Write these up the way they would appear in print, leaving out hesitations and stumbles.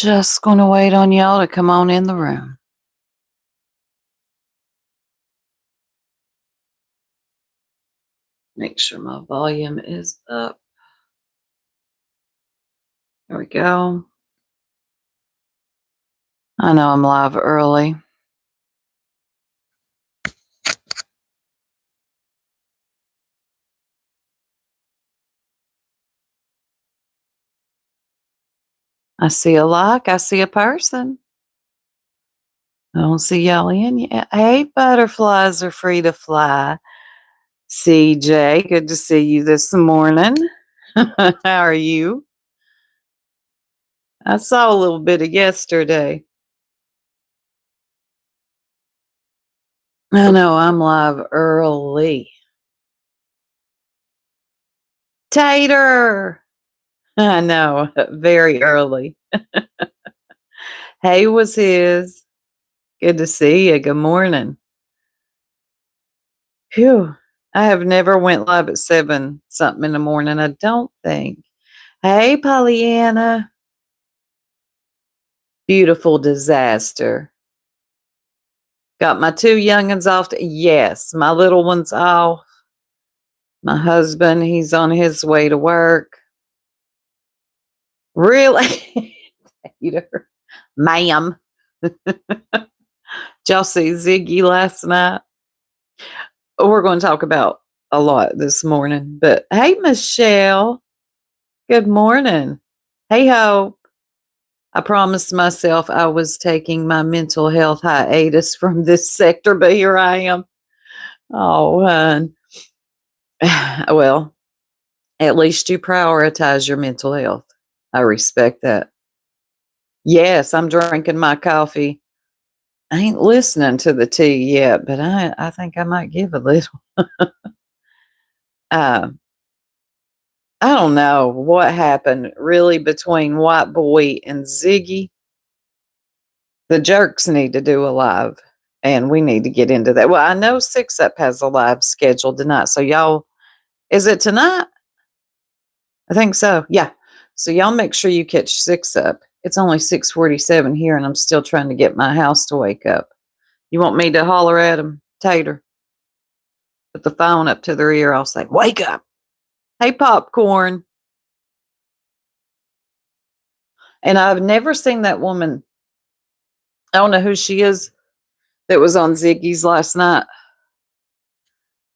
Just going to wait on y'all to come on in the room. Make sure my volume is up. There we go. I know I'm live early. I see a like, I see a person. I don't see y'all in yet. Hey, butterflies are free to fly. CJ, good to see you this morning. How are you? I saw a little bit of yesterday. I know I'm live early. Tater! I know, very early. Hey, was his. Good to see you. Good morning. Phew. I have never went live at 7 something in the morning, I don't think. Hey, Pollyanna. Beautiful disaster. Got my 2 youngins off. Yes, my little one's off. My husband, he's on his way to work. Really? Peter. Ma'am. Did y'all see Ziggy last night? We're going to talk about a lot this morning. But hey, Michelle. Good morning. Hey, Hope. I promised myself I was taking my mental health hiatus from this sector, but here I am. Oh, hon. Well, at least you prioritize your mental health. I respect that. Yes, I'm drinking my coffee. I ain't listening to the tea yet, but I think I might give a little. uh, I don't know what happened really between White Boy and Ziggy. The jerks need to do a live, and we need to get into that. Well, I know Six Up has a live scheduled tonight. So y'all, is it tonight? I think so. Yeah. So y'all make sure you catch Six Up. It's only 6:47 here, and I'm still trying to get my house to wake up. You want me to holler at him, Tater? Put the phone up to their ear. I'll say, "Wake up! Hey, popcorn!" And I've never seen that woman. I don't know who she is that was on Ziggy's last night.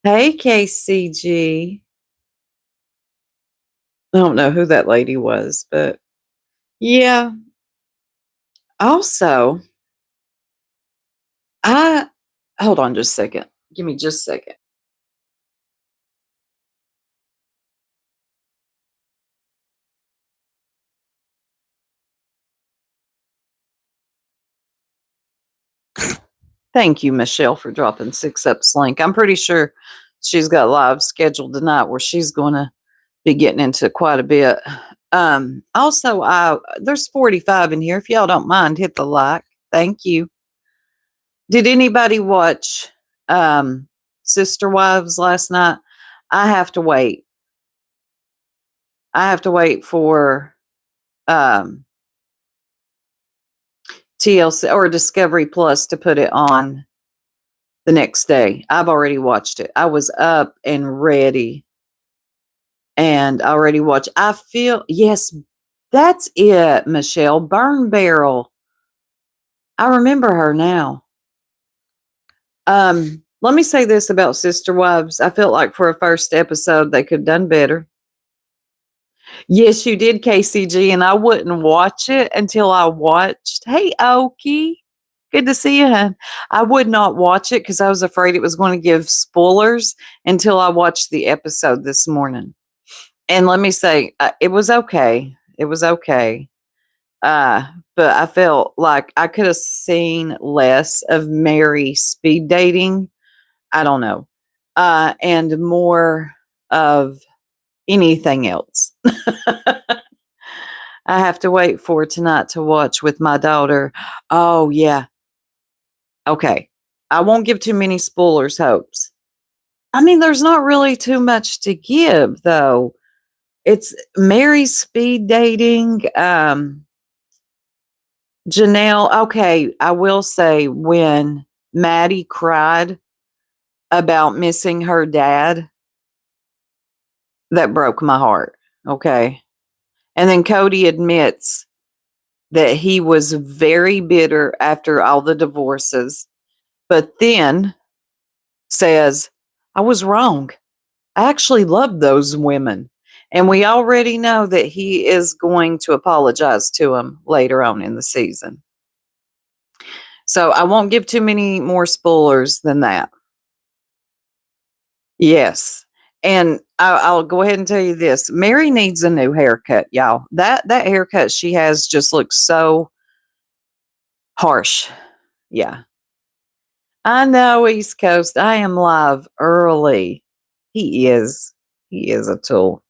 Hey, KCG. I don't know who that lady was, but yeah. Also, I hold on just a second. Give me just a second. Thank you, Michelle, for dropping Six Up's link. I'm pretty sure she's got live scheduled tonight where she's going to be getting into quite a bit. Also, there's 45 in here. If y'all don't mind, hit the like. Thank you. Did anybody watch Sister Wives last night? I have to wait. I have to wait for TLC or Discovery Plus to put it on the next day. I've already watched it. I was up and ready and already watched. I feel, yes, that's it, Michelle. Burn Barrel. I remember her now. Let me say this about Sister Wives. I felt like for a first episode, they could have done better. Yes, you did, KCG, and I wouldn't watch it until I watched. Hey, Okie. Good to see you, hon. I would not watch it because I was afraid it was going to give spoilers until I watched the episode this morning. And let me say, it was okay. It was okay. But I felt like I could have seen less of Mary speed dating. I don't know. And more of anything else. I have to wait for tonight to watch with my daughter. Oh, yeah. Okay. I won't give too many spoilers, hopes. I mean, there's not really too much to give, though. It's Mary speed dating. Janelle, okay, I will say when Maddie cried about missing her dad, that broke my heart. Okay. And then Cody admits that he was very bitter after all the divorces, but then says, I was wrong. I actually loved those women. And we already know that he is going to apologize to him later on in the season. So I won't give too many more spoilers than that. Yes. And I'll go ahead and tell you this. Mary needs a new haircut, y'all. That haircut she has just looks so harsh. Yeah. I know, East Coast. I am live early. He is. He is a tool.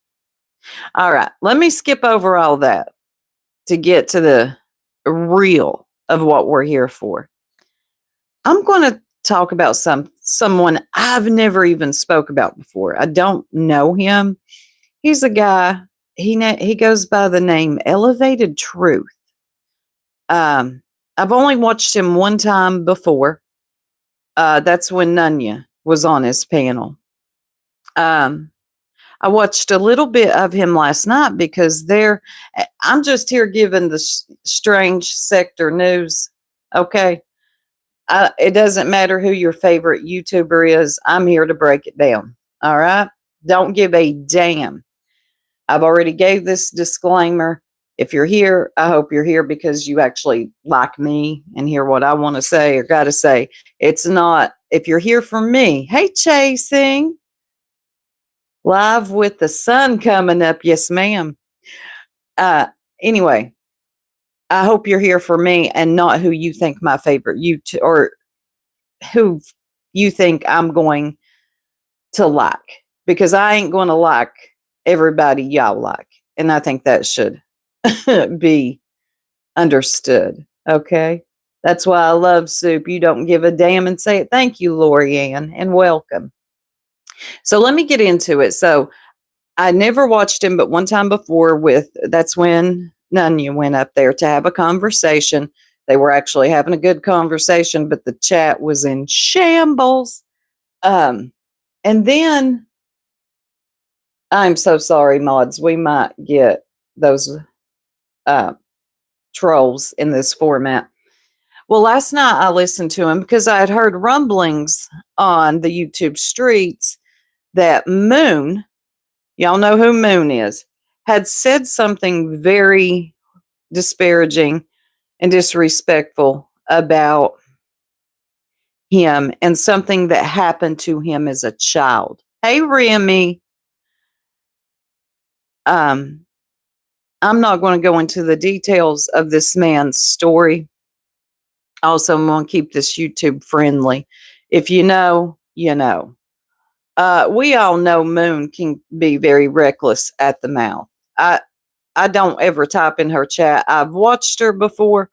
All right. Let me skip over all that to get to the real of what we're here for. I'm going to talk about someone I've never even spoke about before. I don't know him. He's a guy. He goes by the name Elevated Truth. I've only watched him one time before. That's when Nunya was on his panel. I watched a little bit of him last night because I'm just here giving the strange sector news. Okay. It doesn't matter who your favorite YouTuber is. I'm here to break it down. All right. Don't give a damn. I've already gave this disclaimer. If you're here, I hope you're here because you actually like me and hear what I want to say or got to say. It's not, if you're here for me, hey, Chasing, live with the sun coming up. Yes, ma'am. Anyway, I hope you're here for me and not who you think my favorite YouTube or who you think I'm going to like because I ain't going to like everybody y'all like. And I think that should be understood. Okay. That's why I love soup. You don't give a damn and say it. Thank you, Lori Ann, and welcome. So let me get into it. So I never watched him, but one time before that's when Nunya went up there to have a conversation. They were actually having a good conversation, but the chat was in shambles. And then I'm so sorry, mods. We might get those trolls in this format. Well, last night I listened to him because I had heard rumblings on the YouTube streets that Moon, y'all know who Moon is, had said something very disparaging and disrespectful about him and something that happened to him as a child. Hey, Remy. I'm not going to go into the details of this man's story. Also, I'm going to keep this YouTube friendly. If you know, you know. We all know Moon can be very reckless at the mouth. I don't ever type in her chat. I've watched her before.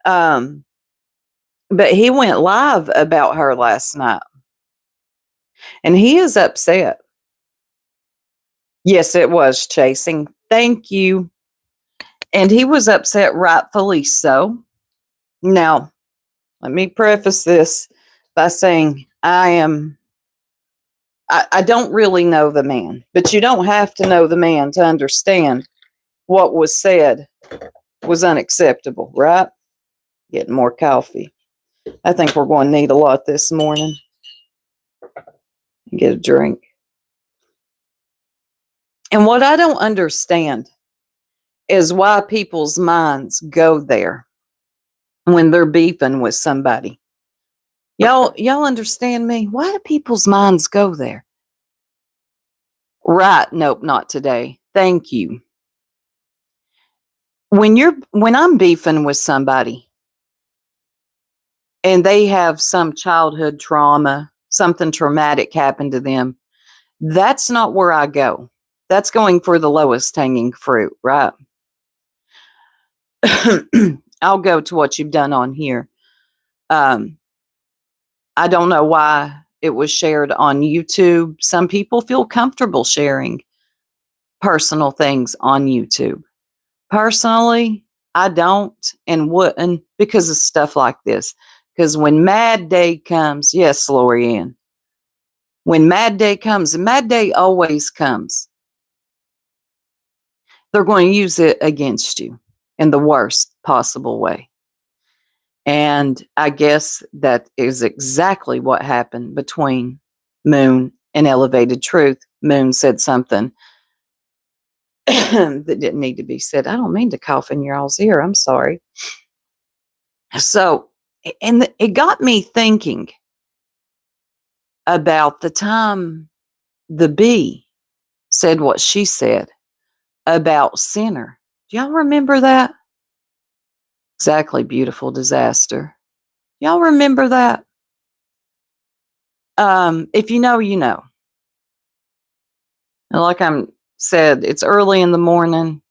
But he went live about her last night. And he is upset. Yes, it was Chasing. Thank you. And he was upset, rightfully so. Now, let me preface this by saying I don't really know the man, but you don't have to know the man to understand what was said was unacceptable, right? Getting more coffee. I think we're going to need a lot this morning. Get a drink. And what I don't understand is why people's minds go there when they're beefing with somebody. Y'all understand me? Why do people's minds go there? Right. Nope, not today. Thank you. When I'm beefing with somebody and they have some childhood trauma, something traumatic happened to them, that's not where I go. That's going for the lowest hanging fruit, right? I'll go to what you've done on here. I don't know why it was shared on YouTube. Some people feel comfortable sharing personal things on YouTube. Personally, I don't and wouldn't because of stuff like this. Because when Mad Day comes, yes, Lorianne, when Mad Day comes, and Mad Day always comes, they're going to use it against you in the worst possible way. And I guess that is exactly what happened between Moon and Elevated Truth. Moon said something that didn't need to be said. I don't mean to cough in your all's ear. I'm sorry. So, and it got me thinking about the time the bee said what she said about Sinner. Do y'all remember that? Exactly, beautiful disaster. Y'all remember that? If you know, you know. And like I'm said, it's early in the morning.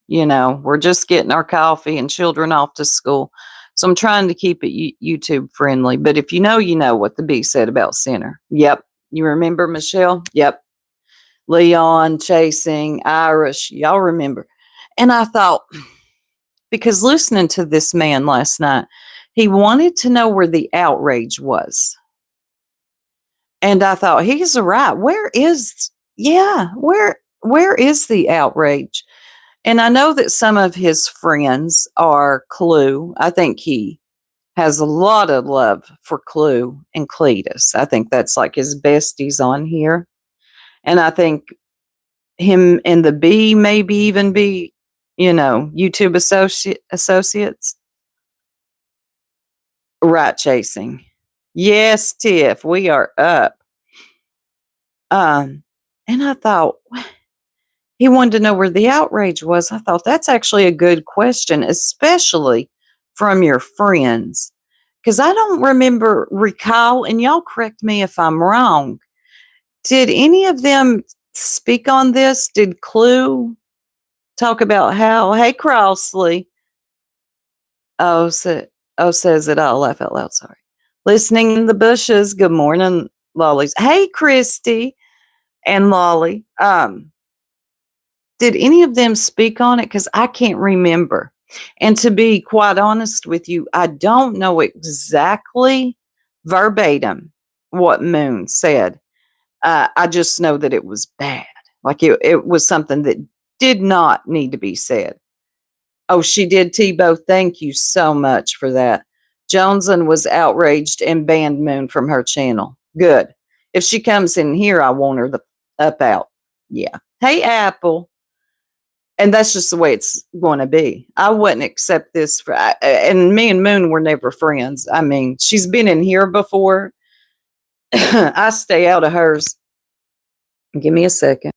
You know, we're just getting our coffee and children off to school. So I'm trying to keep it YouTube friendly. But if you know, you know what the bee said about Sinner. Yep. You remember Michelle? Yep. Leon chasing Irish. Y'all remember. And I thought, because listening to this man last night, he wanted to know where the outrage was. And I thought, he's right. Where is the outrage? And I know that some of his friends are Clue. I think he has a lot of love for Clue and Cletus. I think that's like his besties on here. And I think him and the B maybe even be, YouTube associates. Right chasing. Yes, Tiff, we are up. And I thought, he wanted to know where the outrage was. I thought that's actually a good question, especially from your friends. Because I don't recall, and y'all correct me if I'm wrong. Did any of them speak on this? Did Clue talk about how, hey, Crossley? Says it. I'll laugh out loud. Sorry. Listening in the bushes. Good morning, Lollies. Hey, Christy and Lolly. Did any of them speak on it? Because I can't remember. And to be quite honest with you, I don't know exactly verbatim what Moon said. I just know that it was bad. Like it was something that did not need to be said. Oh, she did, Tebow. Thank you so much for that. Joneson was outraged and banned Moon from her channel. Good. If she comes in here, I want her up out. Yeah. Hey, Apple. And that's just the way it's going to be. I wouldn't accept this and me and Moon were never friends. I mean, she's been in here before. I stay out of hers. Give me a second.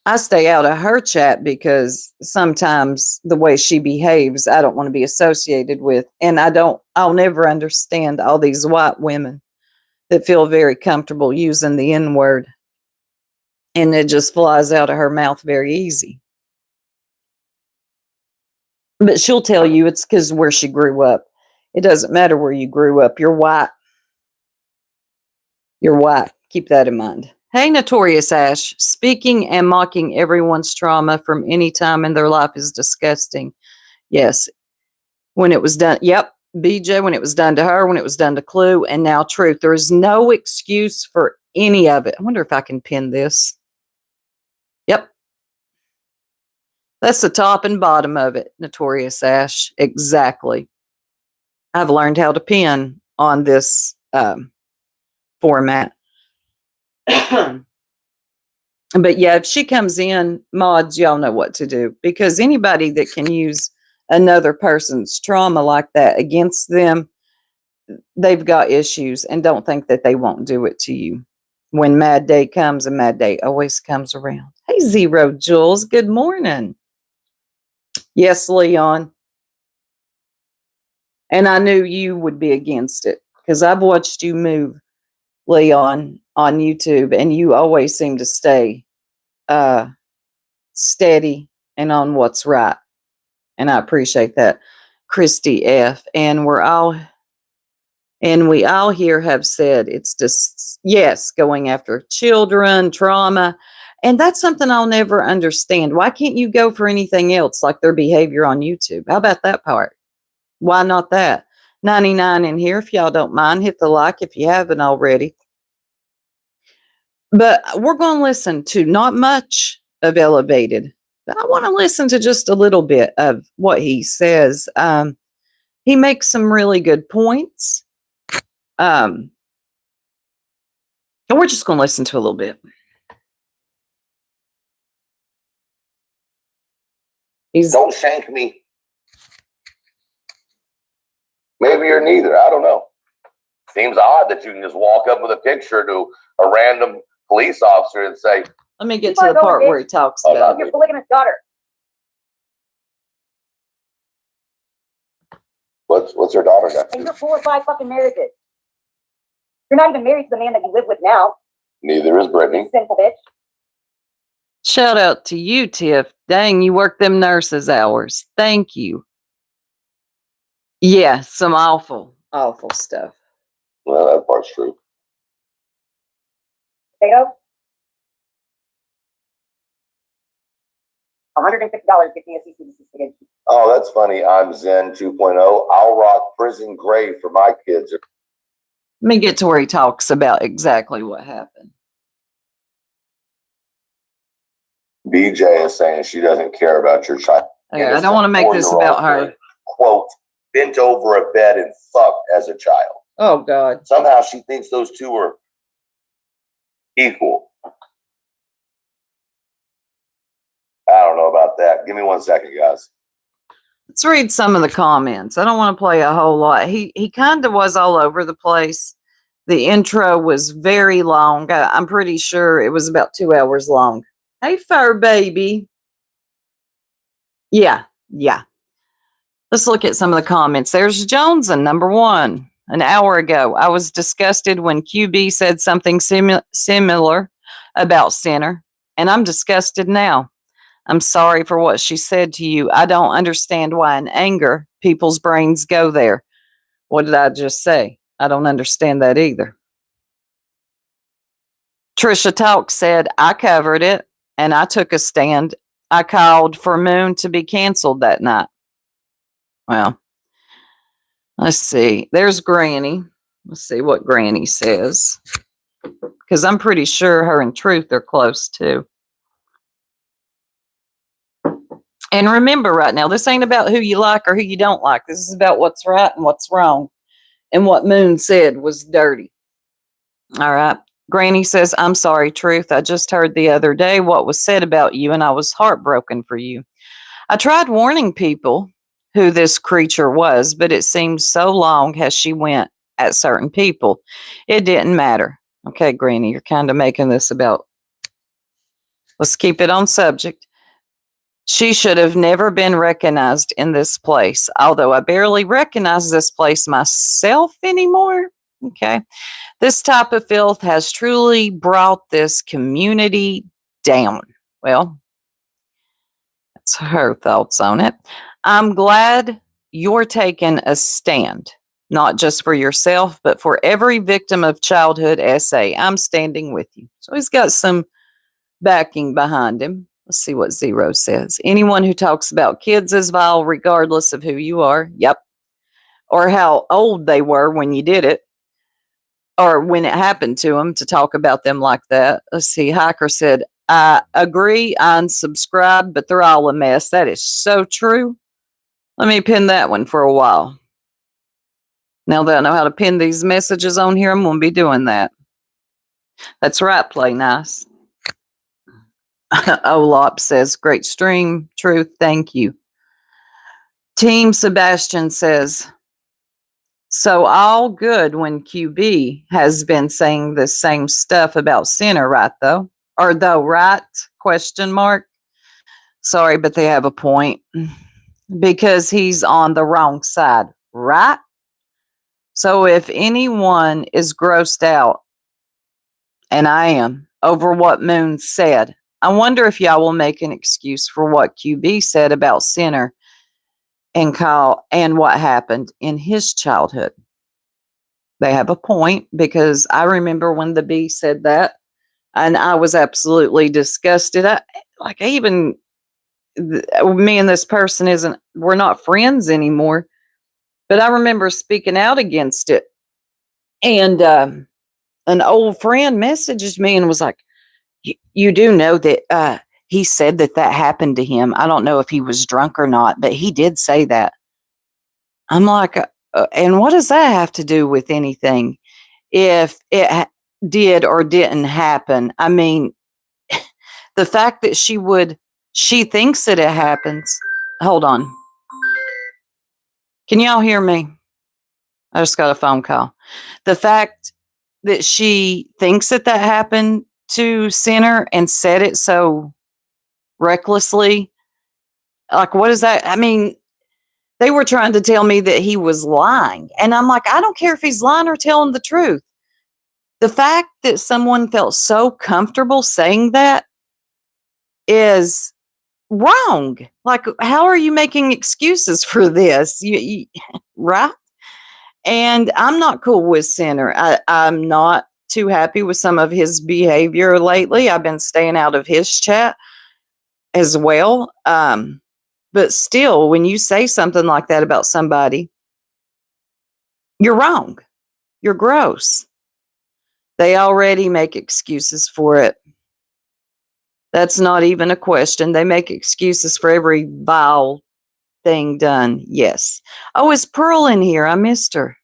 I stay out of her chat because sometimes the way she behaves, I don't want to be associated with. And I'll never understand all these white women that feel very comfortable using the N word. And it just flies out of her mouth very easy. But she'll tell you it's because where she grew up. It doesn't matter where you grew up. You're white. You're white. Keep that in mind. Hey, Notorious Ash. Speaking and mocking everyone's trauma from any time in their life is disgusting. Yes. When it was done. Yep. BJ, when it was done to her, when it was done to Clue, and now Truth. There is no excuse for any of it. I wonder if I can pin this. Yep. That's the top and bottom of it, Notorious Ash. Exactly. I've learned how to pin on this format. But yeah, if she comes in, mods, y'all know what to do. Because anybody that can use another person's trauma like that against them, they've got issues, and don't think that they won't do it to you. When Mad Day comes, and Mad Day always comes around. Hey, Zero Jules, good morning. Yes, Leon. And I knew you would be against it because I've watched you move, Leon, on YouTube, and you always seem to stay steady and on what's right. And I appreciate that. Christy F. And we all here have said it's just, yes, going after children, trauma. And that's something I'll never understand. Why can't you go for anything else like their behavior on YouTube? How about that part? Why not that? 99 in here. If y'all don't mind, hit the like if you haven't already. But we're going to listen to not much of Elevated, but I want to listen to just a little bit of what he says. He makes some really good points. And we're just going to listen to a little bit. Don't shank me. Maybe you're neither. I don't know. Seems odd that you can just walk up with a picture to a random police officer and say, let me get to the part where he talks about your polygamous daughter. What's her daughter got? And you're 4 or 5 fucking marriages. You're not even married to the man that you live with now. Neither is Brittany. Sinful bitch. Shout out to you, Tiff. Dang, you work them nurses hours. Thank you. Yeah, some awful stuff. Well, that part's true. Potato. $150 get me a cease and desist again. Oh, that's funny. I'm Zen 2.0. I'll rock prison gray for my kids. Let me get to where he talks about exactly what happened. BJ is saying she doesn't care about your child. Okay, I don't want to make this about her. Quote, bent over a bed and fucked as a child. Oh, God. Somehow she thinks those two are equal. I don't know about that. Give me 1 second, guys. Let's read some of the comments. I don't want to play a whole lot. He kind of was all over the place. The intro was very long. I'm pretty sure it was about 2 hours long. Hey, fur baby. Yeah. Let's look at some of the comments. There's Joneson, number 1. An hour ago, I was disgusted when QB said something similar about Sinner, and I'm disgusted now. I'm sorry for what she said to you. I don't understand why in anger people's brains go there. What did I just say? I don't understand that either. Trisha Talk said, I covered it and I took a stand. I called for Moon to be canceled that night. Well, let's see. There's Granny. Let's see what Granny says. Because I'm pretty sure her and Truth are close too. And remember right now, this ain't about who you like or who you don't like. This is about what's right and what's wrong. And what Moon said was dirty. All right. Granny says, I'm sorry, Truth. I just heard the other day what was said about you, and I was heartbroken for you. I tried warning people who this creature was, but it seemed so long as she went at certain people. It didn't matter. Okay, Granny, you're kind of making this about, let's keep it on subject. She should have never been recognized in this place, although I barely recognize this place myself anymore. Okay. This type of filth has truly brought this community down. Well, that's her thoughts on it. I'm glad you're taking a stand, not just for yourself, but for every victim of childhood SA. I'm standing with you. So he's got some backing behind him. Let's see what Zero says. Anyone who talks about kids is vile, regardless of who you are. Yep. Or how old they were when you did it, or when it happened to them, to talk about them like that. Let's see. Hiker said, I agree. I unsubscribe, but they're all a mess. That is so true. Let me pin that one for a while. Now that I know how to pin these messages on here, I'm going to be doing that. That's right. Play nice. Olop says, great stream. Truth. Thank you. Team Sebastian says, so all good when QB has been saying the same stuff about Sinner, right though? Or though, right? Question mark. Sorry, but they have a point. Because he's on the wrong side, right? So if anyone is grossed out, and I am, over what Moon said, I wonder if y'all will make an excuse for what QB said about Sinner and Kyle and what happened in his childhood. They have a point, because I remember when the B said that, And I was absolutely disgusted. Me and this person we're not friends anymore. But I remember speaking out against it. And an old friend messaged me and was like, you do know that he said that happened to him. I don't know if he was drunk or not, but he did say that. I'm like, and what does that have to do with anything? If it did or didn't happen, I mean, the fact that she thinks that it happens. Hold on. Can y'all hear me? I just got a phone call. The fact that she thinks that happened to Center and said it so recklessly, like, what is that? I mean, they were trying to tell me that he was lying. And I'm like, I don't care if he's lying or telling the truth. The fact that someone felt so comfortable saying that is wrong. Like, how are you making excuses for this? Right? And I'm not cool with Center. I'm not too happy with some of his behavior lately. I've been staying out of his chat as well. But still, when you say something like that about somebody, you're wrong. You're gross. They already make excuses for it. That's not even a question. They make excuses for every vile thing done. Yes. Oh, is Pearl in here? I missed her.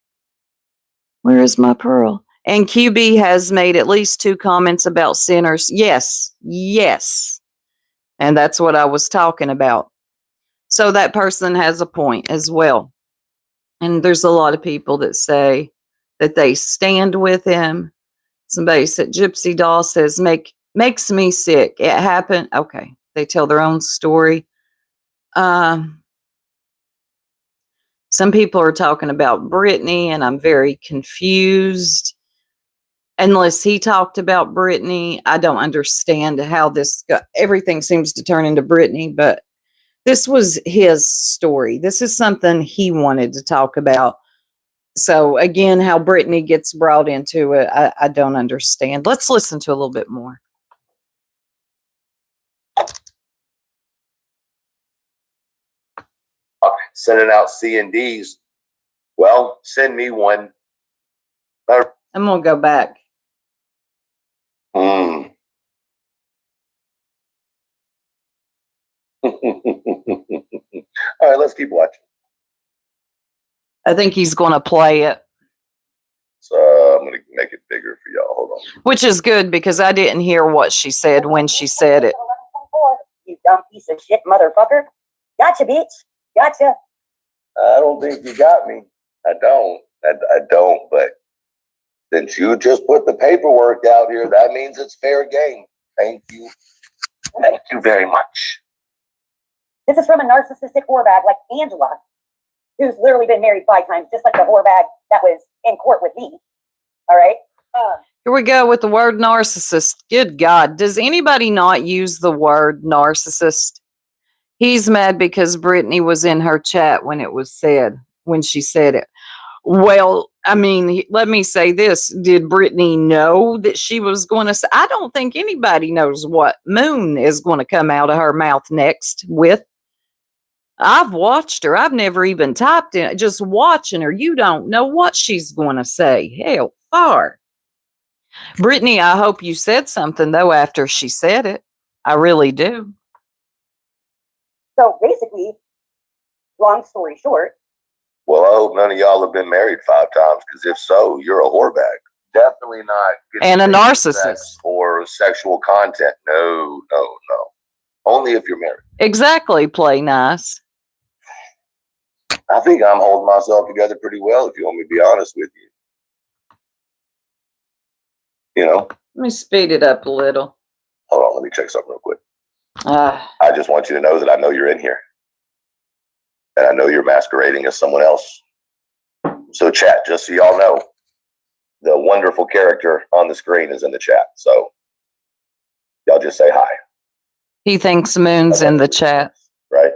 Where is my Pearl? And QB has made at least 2 comments about sinners. Yes. Yes. And that's what I was talking about. So that person has a point as well. And there's a lot of people that say that they stand with him. Somebody said, Gypsy Doll says, makes me sick. It happened. Okay. They tell their own story. Some people are talking about Brittany, and I'm very confused. Unless he talked about Brittany, I don't understand how everything seems to turn into Brittany, but this was his story. This is something he wanted to talk about. So again, how Brittany gets brought into it, I don't understand. Let's listen to a little bit more. Sending out C&Ds. Well, send me one. I'm going to go back. All right, let's keep watching. I think he's going to play it. So I'm going to make it bigger for y'all. Hold on. Which is good because I didn't hear what she said when she said it. You dumb piece of shit motherfucker. Gotcha, bitch. Gotcha. I don't think you got me. I don't. I don't, but since you just put the paperwork out here, that means it's fair game. Thank you. Thank you very much. This is from a narcissistic whorebag like Angela, who's literally been married 5 times, just like the whorebag that was in court with me. All right? Here we go with the word narcissist. Good God. Does anybody not use the word narcissist? He's mad because Brittany was in her chat when she said it. Well, I mean, let me say this. Did Brittany know that she was going to say? I don't think anybody knows what Moon is going to come out of her mouth next with. I've watched her. I've never even typed in it. Just watching her. You don't know what she's going to say. Hell, far. Brittany, I hope you said something, though, after she said it. I really do. So basically, long story short. Well, I hope none of y'all have been married 5 times, because if so, you're a whorebag. Definitely not. And a narcissist. Or sexual content. No. Only if you're married. Exactly. Play nice. I think I'm holding myself together pretty well, if you want me to be honest with you. You know? Let me speed it up a little. Hold on, let me check something real quick. I just want you to know that I know you're in here. And I know you're masquerading as someone else. So chat, just so y'all know, the wonderful character on the screen is in the chat. So y'all just say hi. He thinks Moon's in the chat. Right?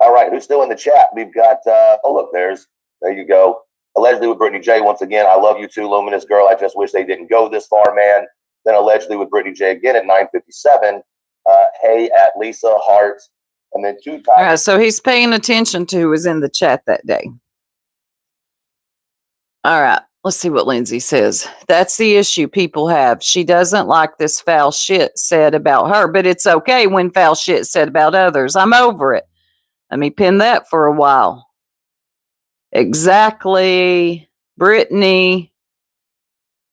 All right, who's still in the chat? We've got, oh, look, there you go. Allegedly with Brittany J. Once again, I love you too, luminous girl. I just wish they didn't go this far, man. Then allegedly with Brittany J. again at 9:57. Hey at Lisa Hart. And then 2 times. All right, so he's paying attention to who was in the chat that day. All right, let's see what Lindsay says. That's the issue people have. She doesn't like this foul shit said about her, but it's okay when foul shit said about others. I'm over it. Let me pin that for a while. Exactly. Brittany,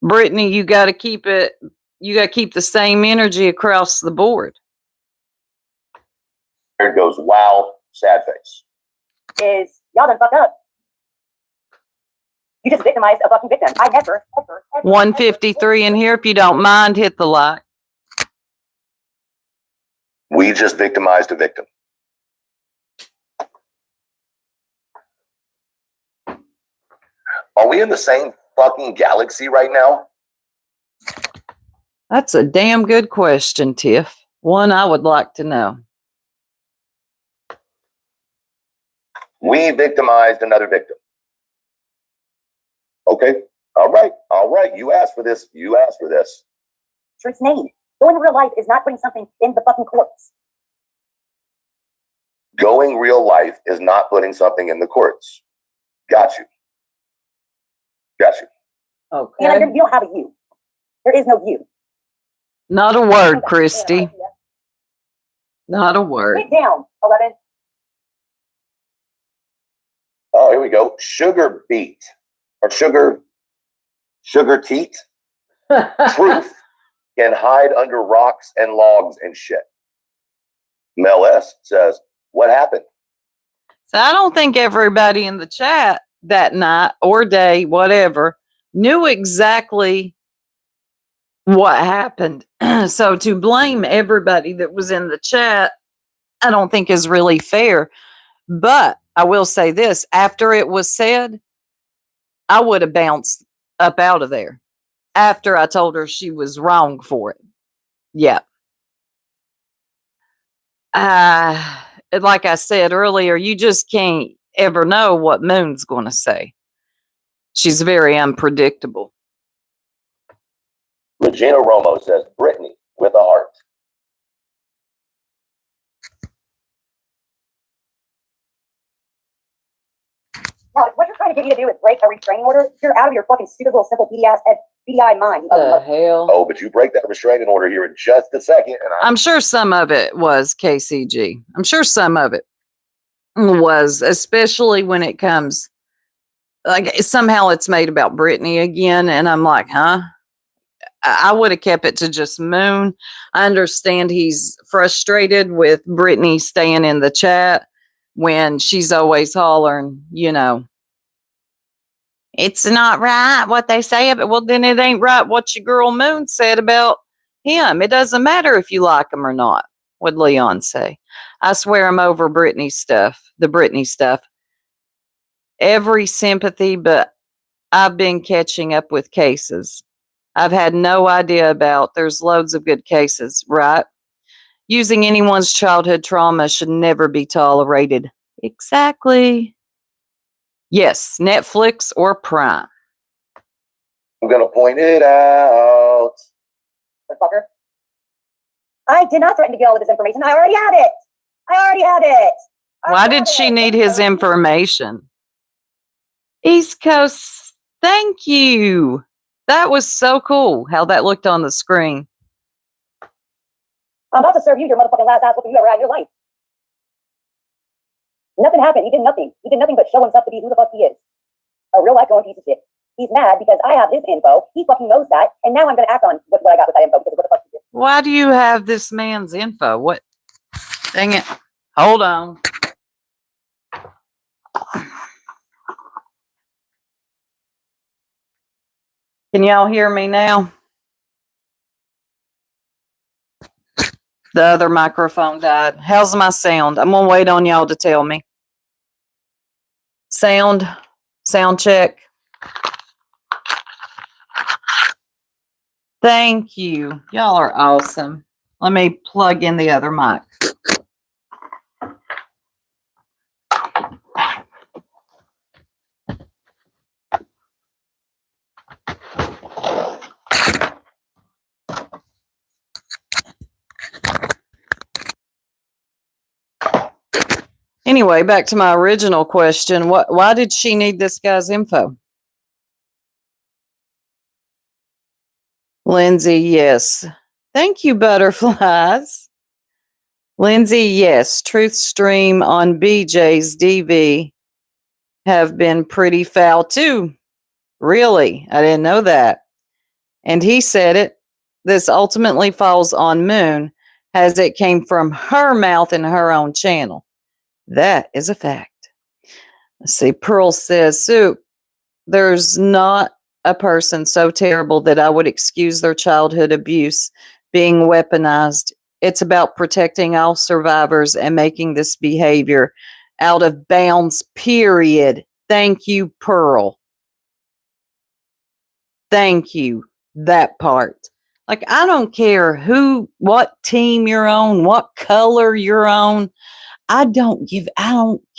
you got to keep it. You got to keep the same energy across the board. There goes, wow, sad face. Is y'all done fucked up. You just victimized a fucking victim. I never, ever, ever 153 in here. If you don't mind, hit the like. We just victimized a victim. Are we in the same fucking galaxy right now? That's a damn good question, Tiff. One I would like to know. We victimized another victim. Okay. All right. You asked for this. Truth's name. Going real life is not putting something in the fucking courts. Going real life is not putting something in the courts. Got you. Okay. And you don't have a you. There is no you. Not a word, Christy. Not a word. Get down, 11. Oh, here we go. Sugar beet. Or sugar teat. Truth can hide under rocks and logs and shit. Mel S says, what happened? So I don't think everybody in the chat that night or day, whatever, knew exactly what happened. So to blame everybody that was in the chat, I don't think is really fair. But I will say this, after it was said, I would have bounced up out of there after I told her she was wrong for it. Yeah. Like I said earlier, you just can't ever know what Moon's going to say. She's very unpredictable. Regina Romo says, Brittany with a heart. Now, what you're trying to get you to do is break a restraining order. You're out of your fucking stupid little simple PDI mind. The hell? Oh, but you break that restraining order here in just a second. And I'm sure some of it was KCG. I'm sure some of it was, especially when it comes, like somehow it's made about Brittany again. And I'm like, huh? I would have kept it to just Moon. I understand he's frustrated with Brittany staying in the chat when she's always hollering, it's not right what they say about, well, then it ain't right what your girl Moon said about him. It doesn't matter if you like him or not, would Leon say. I swear I'm over Brittany stuff, the Brittany stuff. Every sympathy, but I've been catching up with cases I've had no idea about. There's loads of good cases, right? Using anyone's childhood trauma should never be tolerated. Exactly. Yes, Netflix or Prime. I'm going to point it out. Motherfucker. I did not threaten to get all of his information. I already had it. Why did she need his information? East Coast, thank you. That was so cool how that looked on the screen. I'm about to serve you your motherfucking last ass whooping you ever had in your life. Nothing happened. He did nothing. He did nothing but show himself to be who the fuck he is. A real life going piece of shit. He's mad because I have his info. He fucking knows that. And now I'm going to act on what I got with that info because of what the fuck he did. Why do you have this man's info? What? Dang it. Hold on. Can y'all hear me now? The other microphone died. How's my sound? I'm going to wait on y'all to tell me. Sound check. Thank you. Y'all are awesome. Let me plug in the other mic. Anyway, back to my original question. Why did she need this guy's info? Lindsay, yes. Thank you, butterflies. Lindsay, yes. Truth stream on BJ's DV have been pretty foul too. Really? I didn't know that. And he said it. This ultimately falls on Moon as it came from her mouth in her own channel. That is a fact. Let's see. Pearl says, Soup, there's not a person so terrible that I would excuse their childhood abuse being weaponized. It's about protecting all survivors and making this behavior out of bounds, period. Thank you, Pearl. Thank you. That part. Like, I don't care what team you're on, what color you're on. I don't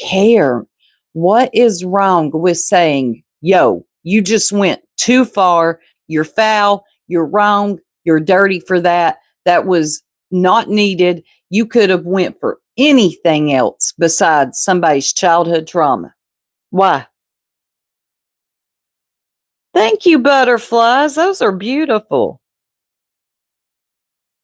care. What is wrong with saying, yo, you just went too far. You're foul. You're wrong. You're dirty for that. That was not needed. You could have went for anything else besides somebody's childhood trauma. Why? Thank you, butterflies. Those are beautiful.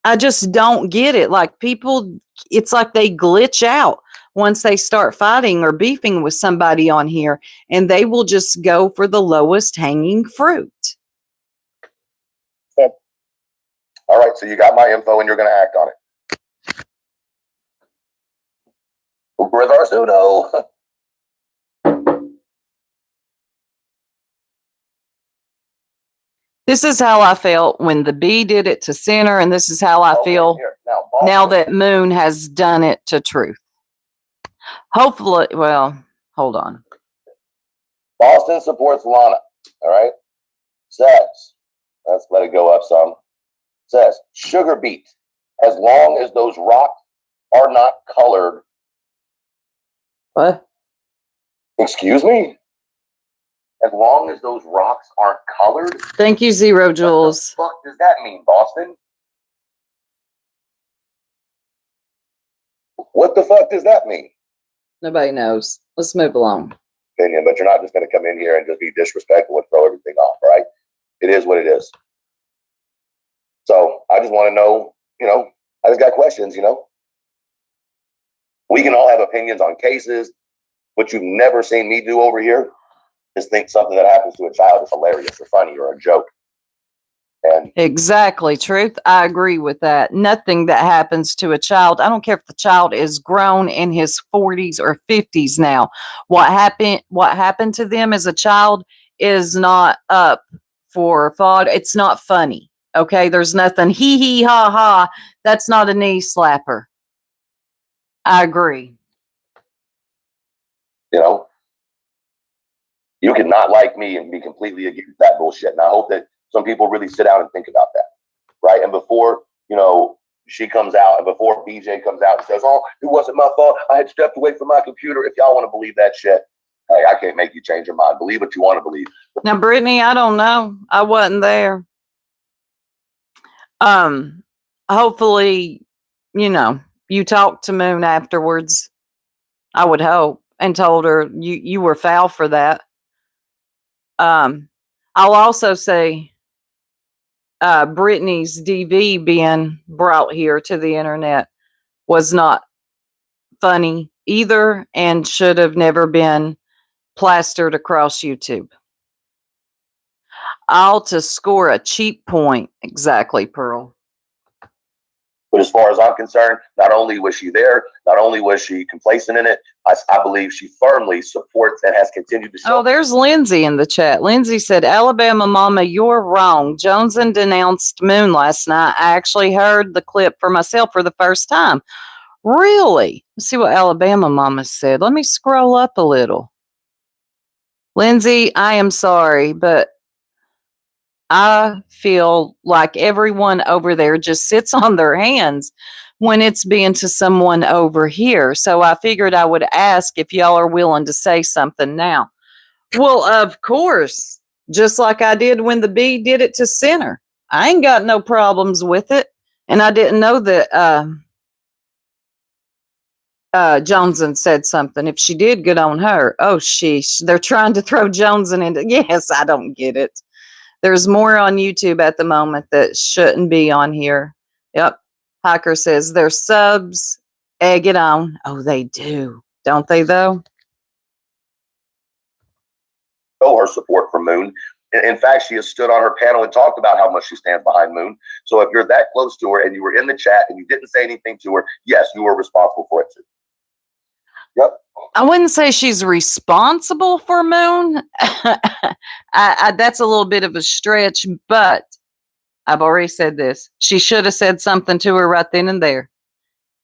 I just don't get it. Like, people, it's like they glitch out once they start fighting or beefing with somebody on here, and they will just go for the lowest hanging fruit. All right, so you got my info and you're going to act on it. Reverse Uno. This is how I felt when the bee did it to Center, and this is how I feel now that Moon has done it to Truth. Hopefully, well, hold on. Boston supports Lana. All right. Says, let's let it go up some. Says, sugar beet, as long as those rocks are not colored. What? Excuse me? As long as those rocks aren't colored? Thank you, Zero Jules. What the fuck does that mean, Boston? What the fuck does that mean? Nobody knows. Let's move along. Opinion, but you're not just going to come in here and just be disrespectful and throw everything off, right? It is what it is. So I just want to know, I just got questions, We can all have opinions on cases. What you've never seen me do over here is think something that happens to a child is hilarious or funny or a joke. And exactly, Truth. I agree with that. Nothing that happens to a child, I don't care if the child is grown in his 40s or 50s now. What happened to them as a child is not up for thought. It's not funny. Okay, there's nothing hee hee ha ha. That's not a knee slapper. I agree. You can not like me and be completely against that bullshit. And I hope that some people really sit down and think about that, right? And before, she comes out and before BJ comes out and says, oh, it wasn't my fault. I had stepped away from my computer. If y'all want to believe that shit, hey, I can't make you change your mind. Believe what you want to believe. Now, Brittany, I don't know. I wasn't there. Hopefully, you talked to Moon afterwards. I would hope, and told her you were foul for that. I'll also say Brittany's DV being brought here to the internet was not funny either and should have never been plastered across YouTube. All to score a cheap point. Exactly, Pearl. But as far as I'm concerned, not only was she there, not only was she complacent in it, I believe she firmly supports and has continued to show. Oh, there's Lindsay in the chat. Lindsay said, Alabama mama, you're wrong. Johnson denounced Moon last night. I actually heard the clip for myself for the first time. Really? Let's see what Alabama mama said. Let me scroll up a little. Lindsay, I am sorry, but I feel like everyone over there just sits on their hands when it's being to someone over here. So I figured I would ask if y'all are willing to say something now. Well, of course, just like I did when the bee did it to Center. I ain't got no problems with it. And I didn't know that Johnson said something. If she did, good on her. Oh, sheesh. They're trying to throw Johnson into. Yes, I don't get it. There's more on YouTube at the moment that shouldn't be on here. Yep. Hiker says their subs egg it on. Oh, they do. Don't they, though? Show her support for Moon. In fact, she has stood on her panel and talked about how much she stands behind Moon. So if you're that close to her and you were in the chat and you didn't say anything to her, yes, you were responsible for it too. Yep. I wouldn't say she's responsible for Moon. That's a little bit of a stretch, but I've already said this. She should have said something to her right then and there.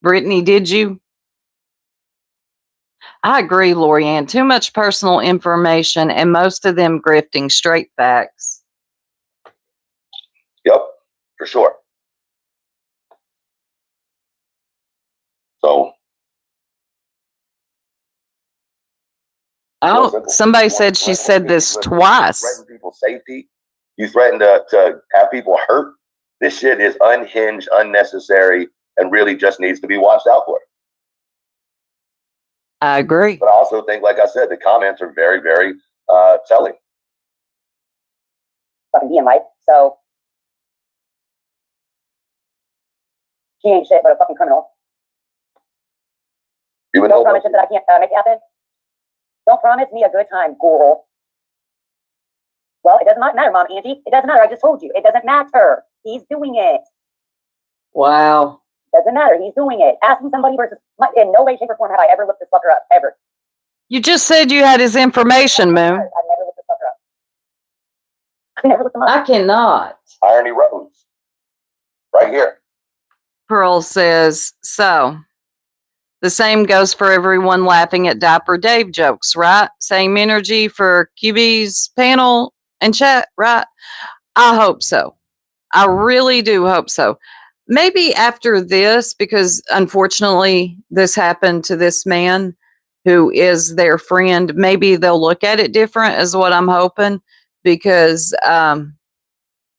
Brittany, did you? I agree, Lorianne. Too much personal information and most of them grifting straight facts. Yep, for sure. So. Oh, somebody said she said this twice. You threaten people's safety. You threaten to have people hurt. This shit is unhinged, unnecessary, and really just needs to be watched out for. I agree. But I also think, like I said, the comments are very, very telling. Fucking being life, so she ain't shit but a fucking criminal. Don't promise that I can't make it happen. Don't promise me a good time, girl. Well, it doesn't matter, Mom Angie. It doesn't matter. I just told you. It doesn't matter. He's doing it. Wow. Doesn't matter. He's doing it. Asking somebody versus in no way, shape, or form have I ever looked this fucker up ever. You just said you had his information, Moon. I've never looked this fucker up. I've never looked him up. I cannot. Irony Rose, right here. Pearl says, so the same goes for everyone laughing at Diaper Dave jokes, right? Same energy for QB's panel and chat, right? I hope so. I really do hope so. Maybe after this, because unfortunately this happened to this man who is their friend, maybe they'll look at it different is what I'm hoping, because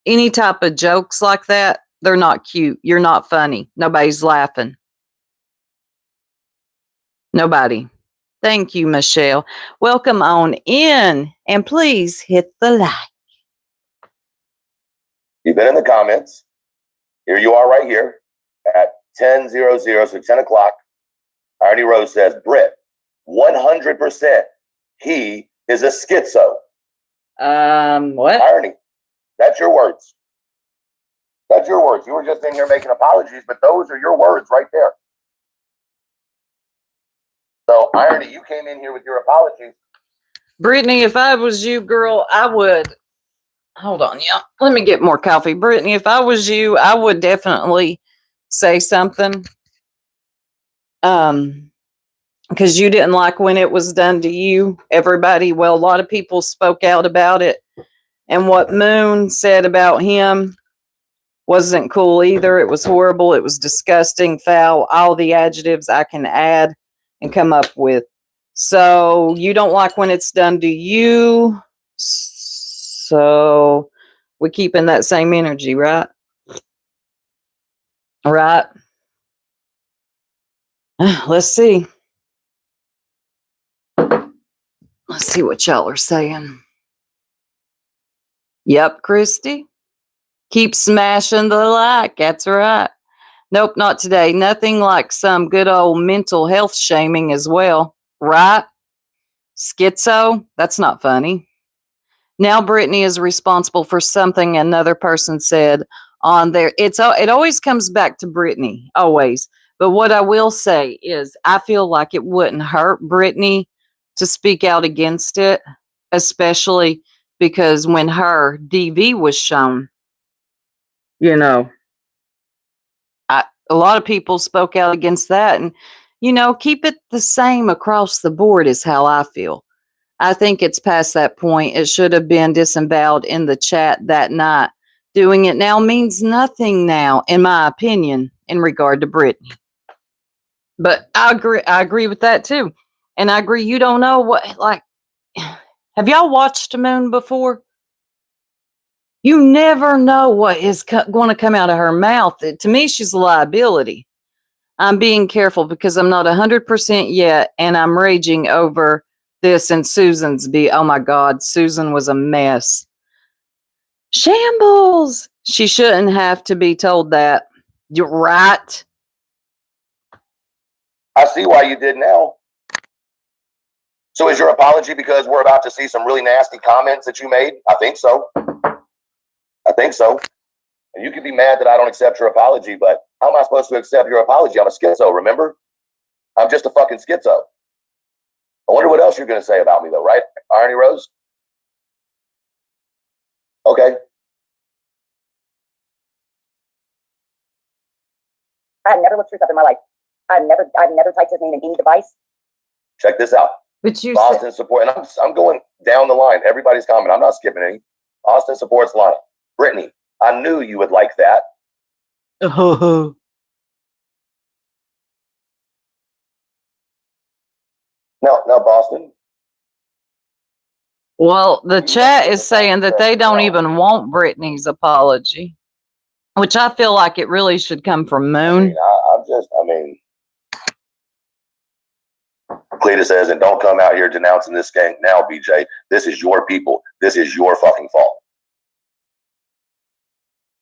any type of jokes like that, they're not cute. You're not funny. Nobody's laughing. Nobody. Thank you, Michelle. Welcome on in, and please hit the like. You've been in the comments. Here you are right here at 10:00, so 10 o'clock. Irony Rose says, Britt, 100%, he is a schizo. What? Irony. That's your words. That's your words. You were just in here making apologies, but those are your words right there. So, Irony, you came in here with your apologies. Brittany, if I was you, girl, I would. Hold on, yeah. Let me get more coffee. Brittany, if I was you, I would definitely say something. Because you didn't like when it was done to you. Everybody, well, a lot of people spoke out about it. And what Moon said about him wasn't cool either. It was horrible. It was disgusting, foul, all the adjectives I can add and come up with. So you don't like when it's done to you. So we're keeping that same energy, right? Right. Let's see. Let's see what y'all are saying. Yep, Christy. Keep smashing the like. That's right. Nope, not today. Nothing like some good old mental health shaming as well. Right? Schizo? That's not funny. Now Brittany is responsible for something another person said on there. It always comes back to Brittany, always. But what I will say is I feel like it wouldn't hurt Brittany to speak out against it, especially because when her DV was shown, you know, a lot of people spoke out against that. And, you know, keep it the same across the board is how I feel. I think it's past that point. It should have been disemboweled in the chat that night. Doing it now means nothing now, in my opinion, in regard to Brittany. But I agree with that too. And I agree you don't know what, like, have y'all watched Moon before? You never know what is going to come out of her mouth. To me, she's a liability. I'm being careful because I'm not 100% yet, and I'm raging over this. And Susan's oh my God, Susan was a mess. Shambles. She shouldn't have to be told that. You're right. I see why you did now. So is your apology because we're about to see some really nasty comments that you made? I think so. I think so. And you can be mad that I don't accept your apology, but how am I supposed to accept your apology? I'm a schizo, remember? I'm just a fucking schizo. I wonder what else you're going to say about me, though, right? Irony Rose? Okay. I've never looked Truth up in my life. I've never typed his name in any device. Check this out. But you Austin support, and I'm going down the line. Everybody's comment. I'm not skipping any. Austin supports Lana. Brittany, I knew you would like that. Oh. Now, Boston. Well, the chat is saying that they don't even want Brittany's apology, which I feel like it really should come from Moon. I mean, Cleta says, and don't come out here denouncing this gang now, BJ. This is your people. This is your fucking fault.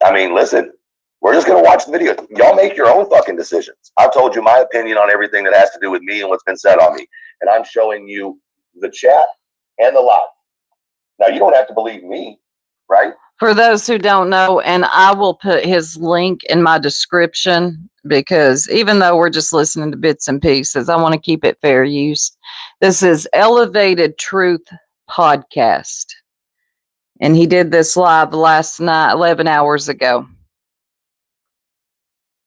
I mean, listen, we're just going to watch the video. Y'all make your own fucking decisions. I've told you my opinion on everything that has to do with me and what's been said on me. And I'm showing you the chat and the live. Now, you don't have to believe me, right? For those who don't know, and I will put his link in my description, because even though we're just listening to bits and pieces, I want to keep it fair use. This is Elevated Truth Podcast. And he did this live last night, 11 hours ago.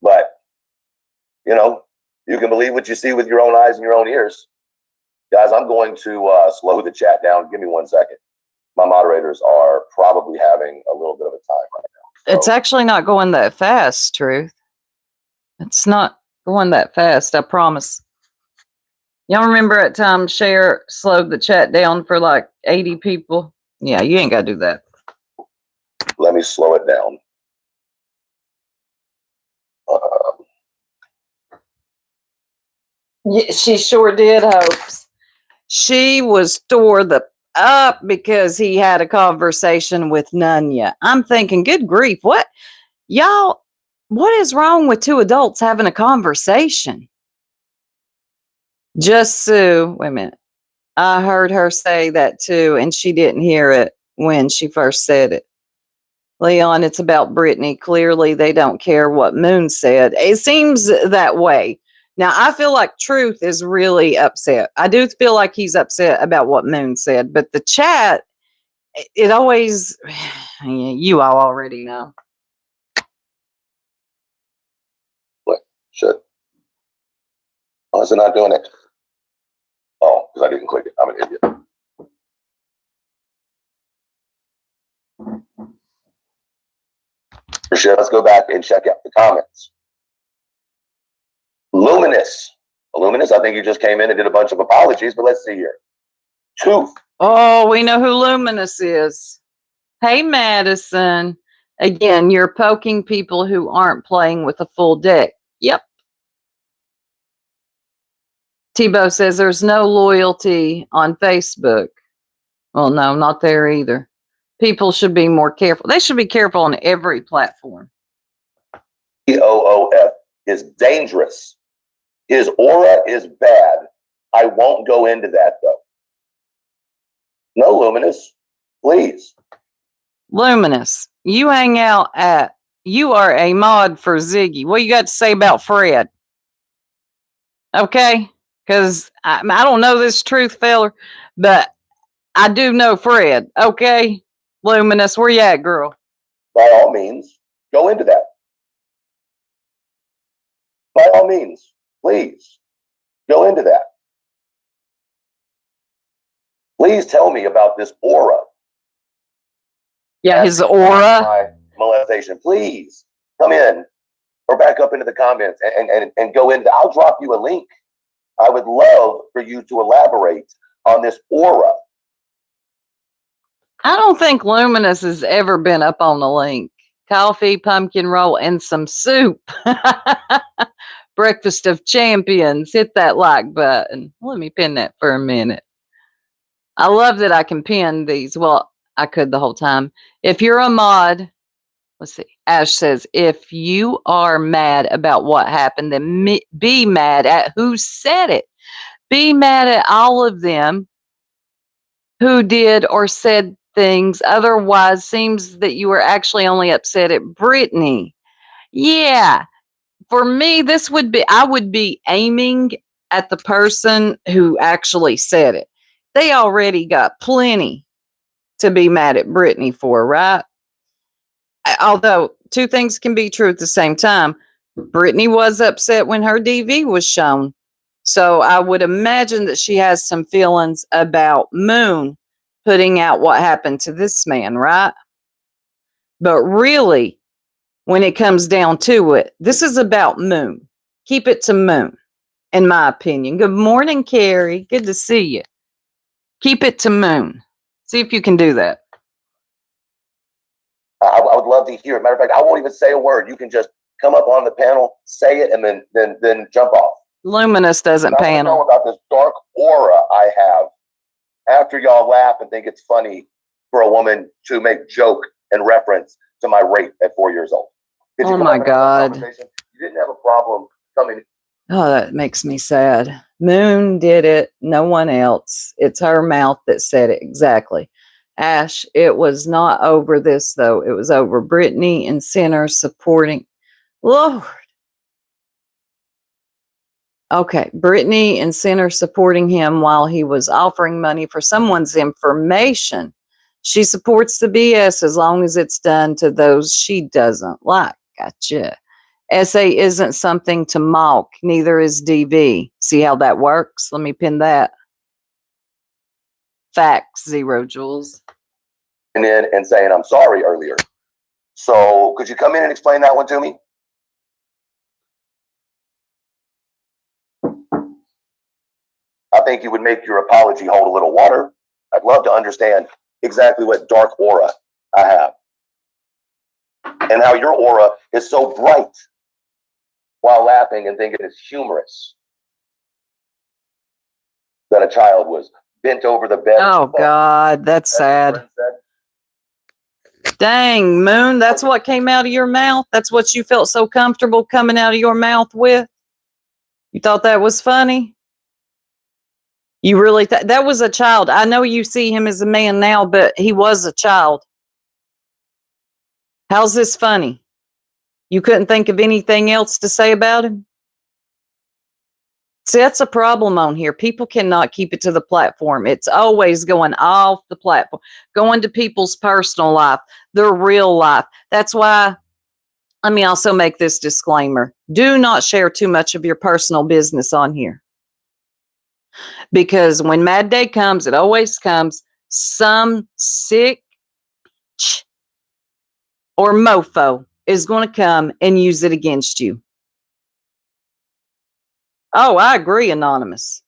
But, you know, you can believe what you see with your own eyes and your own ears. Guys, I'm going to slow the chat down. Give me 1 second. My moderators are probably having a little bit of a time right now. So. It's actually not going that fast, Truth. It's not going that fast, I promise. Y'all remember at times Cher slowed the chat down for like 80 people? Yeah, you ain't got to do that. Let me slow it down. Yeah, she sure did, Hopes. She was tore the up because he had a conversation with Nunya. I'm thinking, good grief, what? Y'all, what is wrong with two adults having a conversation? Just Sue, wait a minute. I heard her say that too, and she didn't hear it when she first said it. Leon, it's about Brittany. Clearly, they don't care what Moon said. It seems that way. Now, I feel like Truth is really upset. I do feel like he's upset about what Moon said, but the chat, it always, you all already know. What? Shit. Oh, is it not doing it? Oh, because I didn't click it. I'm an idiot. For sure, let's go back and check out the comments. Luminous, I think you just came in and did a bunch of apologies, but let's see here. Tooth. Oh, we know who Luminous is. Hey, Madison. Again, you're poking people who aren't playing with a full deck. Yep. Tebow says there's no loyalty on Facebook. Well, no, not there either. People should be more careful. They should be careful on every platform. EOOF is dangerous. His aura is bad. I won't go into that, though. No, Luminous, please. Luminous, you hang out at, you are a mod for Ziggy. What you got to say about Fred? Okay? Because I don't know this Truth feller, but I do know Fred. Okay? Luminous, where you at, girl? By all means, go into that. By all means, please, go into that. Please tell me about this aura. Yeah, his aura. My molestation. Please come in or back up into the comments and go into. I'll drop you a link. I would love for you to elaborate on this aura. I don't think Luminous has ever been up on the link. Coffee, pumpkin roll, and some soup. Breakfast of Champions. Hit that like button. Let me pin that for a minute. I love that I can pin these. Well, I could the whole time. If you're a mod, let's see. Ash says, if you are mad about what happened, then be mad at who said it. Be mad at all of them who did or said things. Otherwise, seems that you were actually only upset at Brittany. Yeah. For me, I would be aiming at the person who actually said it. They already got plenty to be mad at Brittany for, right? Although two things can be true at the same time. Brittany was upset when her DV was shown. So I would imagine that she has some feelings about Moon putting out what happened to this man, right? But really, when it comes down to it, this is about Moon. Keep it to Moon, in my opinion. Good morning, Carrie. Good to see you. Keep it to Moon. See if you can do that. I would love to hear it. Matter of fact, I won't even say a word. You can just come up on the panel, say it, and then jump off. Luminous doesn't I panel. know about this dark aura I have after y'all laugh and think it's funny for a woman to make joke and reference to my rape at 4 years old. Oh my God. You didn't have a problem coming. Oh, that makes me sad. Moon did it. No one else. It's her mouth that said it. Exactly. Ash, it was not over this, though. It was over Brittany and Sinner supporting. Lord. Okay. Brittany and Sinner supporting him while he was offering money for someone's information. She supports the BS as long as it's done to those she doesn't like. Gotcha. SA isn't something to mock. Neither is DV. See how that works? Let me pin that. Facts, 0 Jules. In and saying I'm sorry earlier. So could you come in and explain that one to me? I think you would make your apology hold a little water. I'd love to understand exactly what dark aura I have and how your aura is so bright while laughing and thinking it's humorous that a child was bent over the bed. Oh, God, that's sad. Dang, Moon, that's what came out of your mouth? That's what you felt so comfortable coming out of your mouth with? You thought that was funny? You really thought that was a child? I know you see him as a man now, but he was a child. How's this funny? You couldn't think of anything else to say about him? See, that's a problem on here. People cannot keep it to the platform. It's always going off the platform, going to people's personal life, their real life. That's why, let me also make this disclaimer. Do not share too much of your personal business on here. Because when Mad Day comes, it always comes, some sick or mofo is going to come and use it against you. Oh, I agree, Anonymous.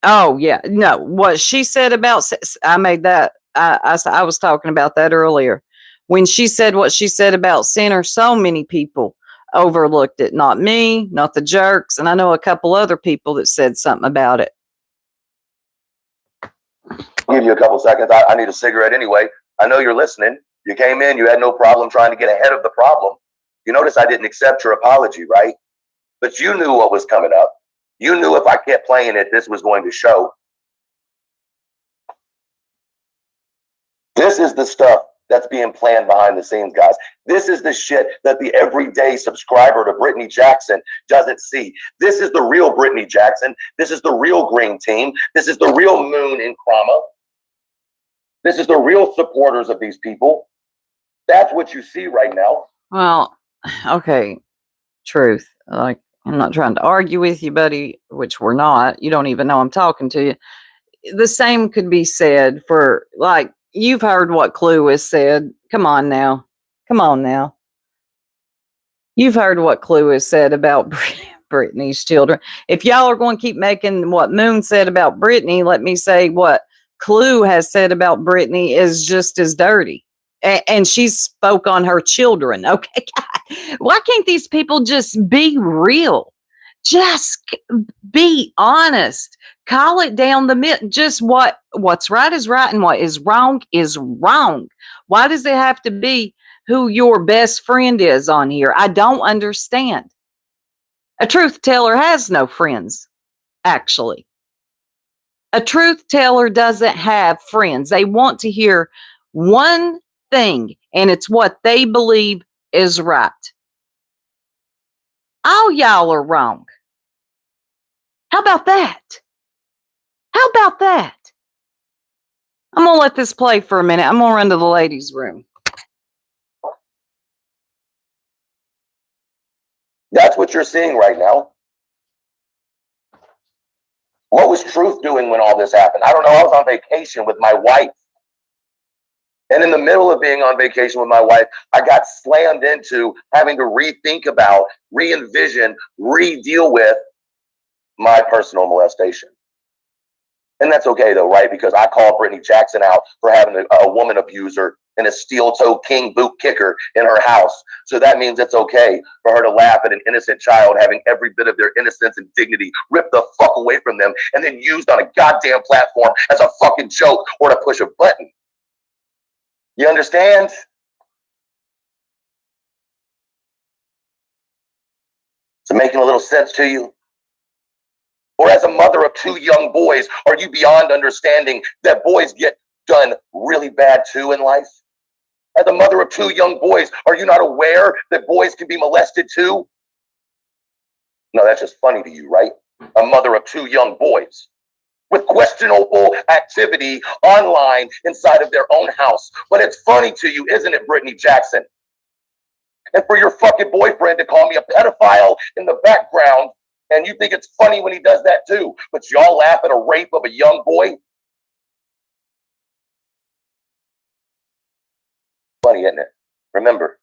Oh, yeah. No, what she said about, I made that, I was talking about that earlier. When she said what she said about Sinner, so many people overlooked it. Not me, not the jerks. And I know a couple other people that said something about it. I'll give you a couple seconds. I need a cigarette anyway. I know you're listening. You came in, you had no problem trying to get ahead of the problem. You notice I didn't accept your apology, right? But you knew what was coming up. You knew if I kept playing it, this was going to show. This is the stuff that's being planned behind the scenes, guys. This is the shit that the everyday subscriber to Brittany Jackson doesn't see. This is the real Brittany Jackson. This is the real Green Team. This is the real Moon in Krama. This is the real supporters of these people. That's what you see right now. Well, okay. Truth. Like, I'm not trying to argue with you, buddy, which we're not. You don't even know I'm talking to you. The same could be said for, like, you've heard what Clue has said. Come on now. Come on now. You've heard what Clue has said about Brittany's children. If y'all are going to keep making what Moon said about Brittany, let me say what Clue has said about Brittany is just as dirty. and she spoke on her children. Okay, God, why can't these people just be real? Just be honest. Call it down the middle. Just what's right is right and what is wrong is wrong. Why does it have to be who your best friend is on here? I don't understand. A truth teller has no friends, actually. A truth teller doesn't have friends. They want to hear one thing, and it's what they believe is right. All y'all are wrong. How about that? How about that? I'm going to let this play for a minute. I'm going to run to the ladies' room. That's what you're seeing right now. What was Truth doing when all this happened? I don't know. I was on vacation with my wife. And in the middle of being on vacation with my wife, I got slammed into having to rethink about, re-envision, re-deal with my personal molestation. And that's okay though, right? Because I called Brittany Jackson out for having a woman abuser and a steel-toe king boot kicker in her house. So that means it's okay for her to laugh at an innocent child having every bit of their innocence and dignity ripped the fuck away from them and then used on a goddamn platform as a fucking joke or to push a button. You understand? Is it making a little sense to you? Or as a mother of two young boys, are you beyond understanding that boys get done really bad too in life? As a mother of two young boys, are you not aware that boys can be molested too? No, that's just funny to you, right? A mother of two young boys with questionable activity online inside of their own house. But it's funny to you, isn't it, Brittany Jackson? And for your fucking boyfriend to call me a pedophile in the background, and you think it's funny when he does that too, but y'all laugh at a rape of a young boy? Funny, isn't it? Remember,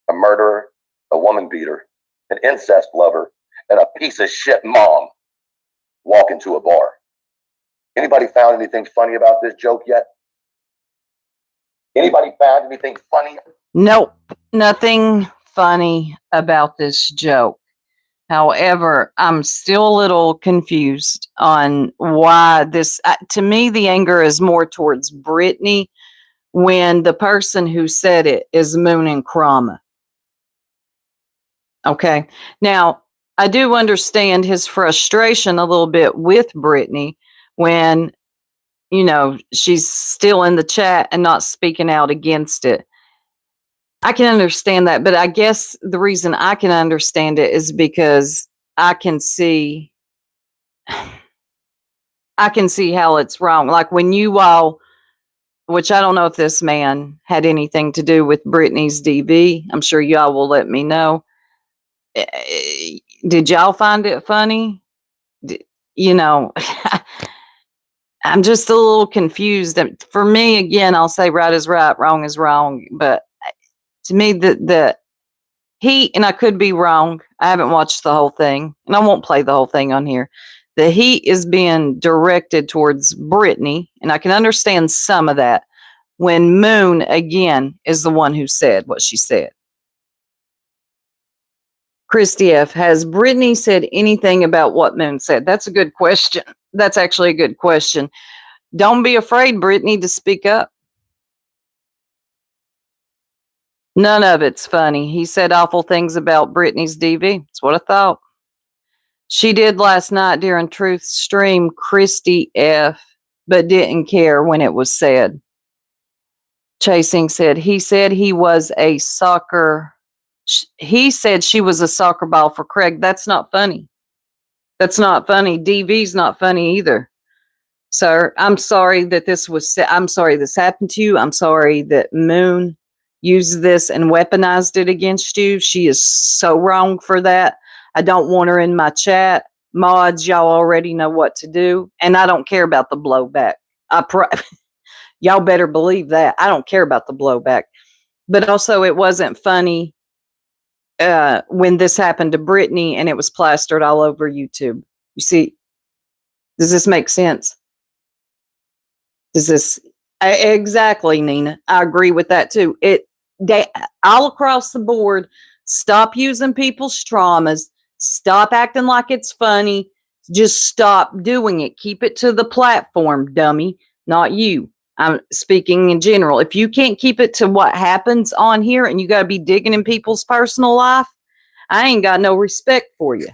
a murderer, a woman beater, an incest lover, and a piece of shit mom walk into a bar. Anybody found anything funny about this joke yet? Anybody found anything funny? Nope, nothing funny about this joke. However, I'm still a little confused on why this, to me, the anger is more towards Brittany when the person who said it is Moon and Krama. Okay. Now, I do understand his frustration a little bit with Brittany when, she's still in the chat and not speaking out against it. I can understand that, but I guess the reason I can understand it is because I can see how it's wrong. Like when you all, which I don't know if this man had anything to do with Brittany's DV. I'm sure y'all will let me know. Did y'all find it funny? I'm just a little confused. For me, again, I'll say right is right, wrong is wrong. But to me, the heat, and I could be wrong. I haven't watched the whole thing, and I won't play the whole thing on here. The heat is being directed towards Brittany, and I can understand some of that when Moon, again, is the one who said what she said. Christy F., has Brittany said anything about what Moon said? That's a good question. That's actually a good question. Don't be afraid, Brittany, to speak up. None of it's funny. He said awful things about Brittany's DV. That's what I thought. She did last night during Truth's stream, Christy F., but didn't care when it was said. Chasing said he was a soccer. He said she was a soccer ball for Craig. That's not funny. That's not funny. DV's not funny either. Sir, I'm sorry that this was, I'm sorry this happened to you. I'm sorry that Moon used this and weaponized it against you. She is so wrong for that. I don't want her in my chat. Mods, y'all already know what to do. And I don't care about the blowback. Y'all better believe that. I don't care about the blowback. But also, it wasn't funny when this happened to Brittany and it was plastered all over YouTube. You see, does this make sense? Does this, Exactly, Nina. I agree with that too. They all across the board. Stop using people's traumas. Stop acting like it's funny. Just stop doing it. Keep it to the platform, dummy. Not you. I'm speaking in general. If you can't keep it to what happens on here, and you got to be digging in people's personal life, I ain't got no respect for you.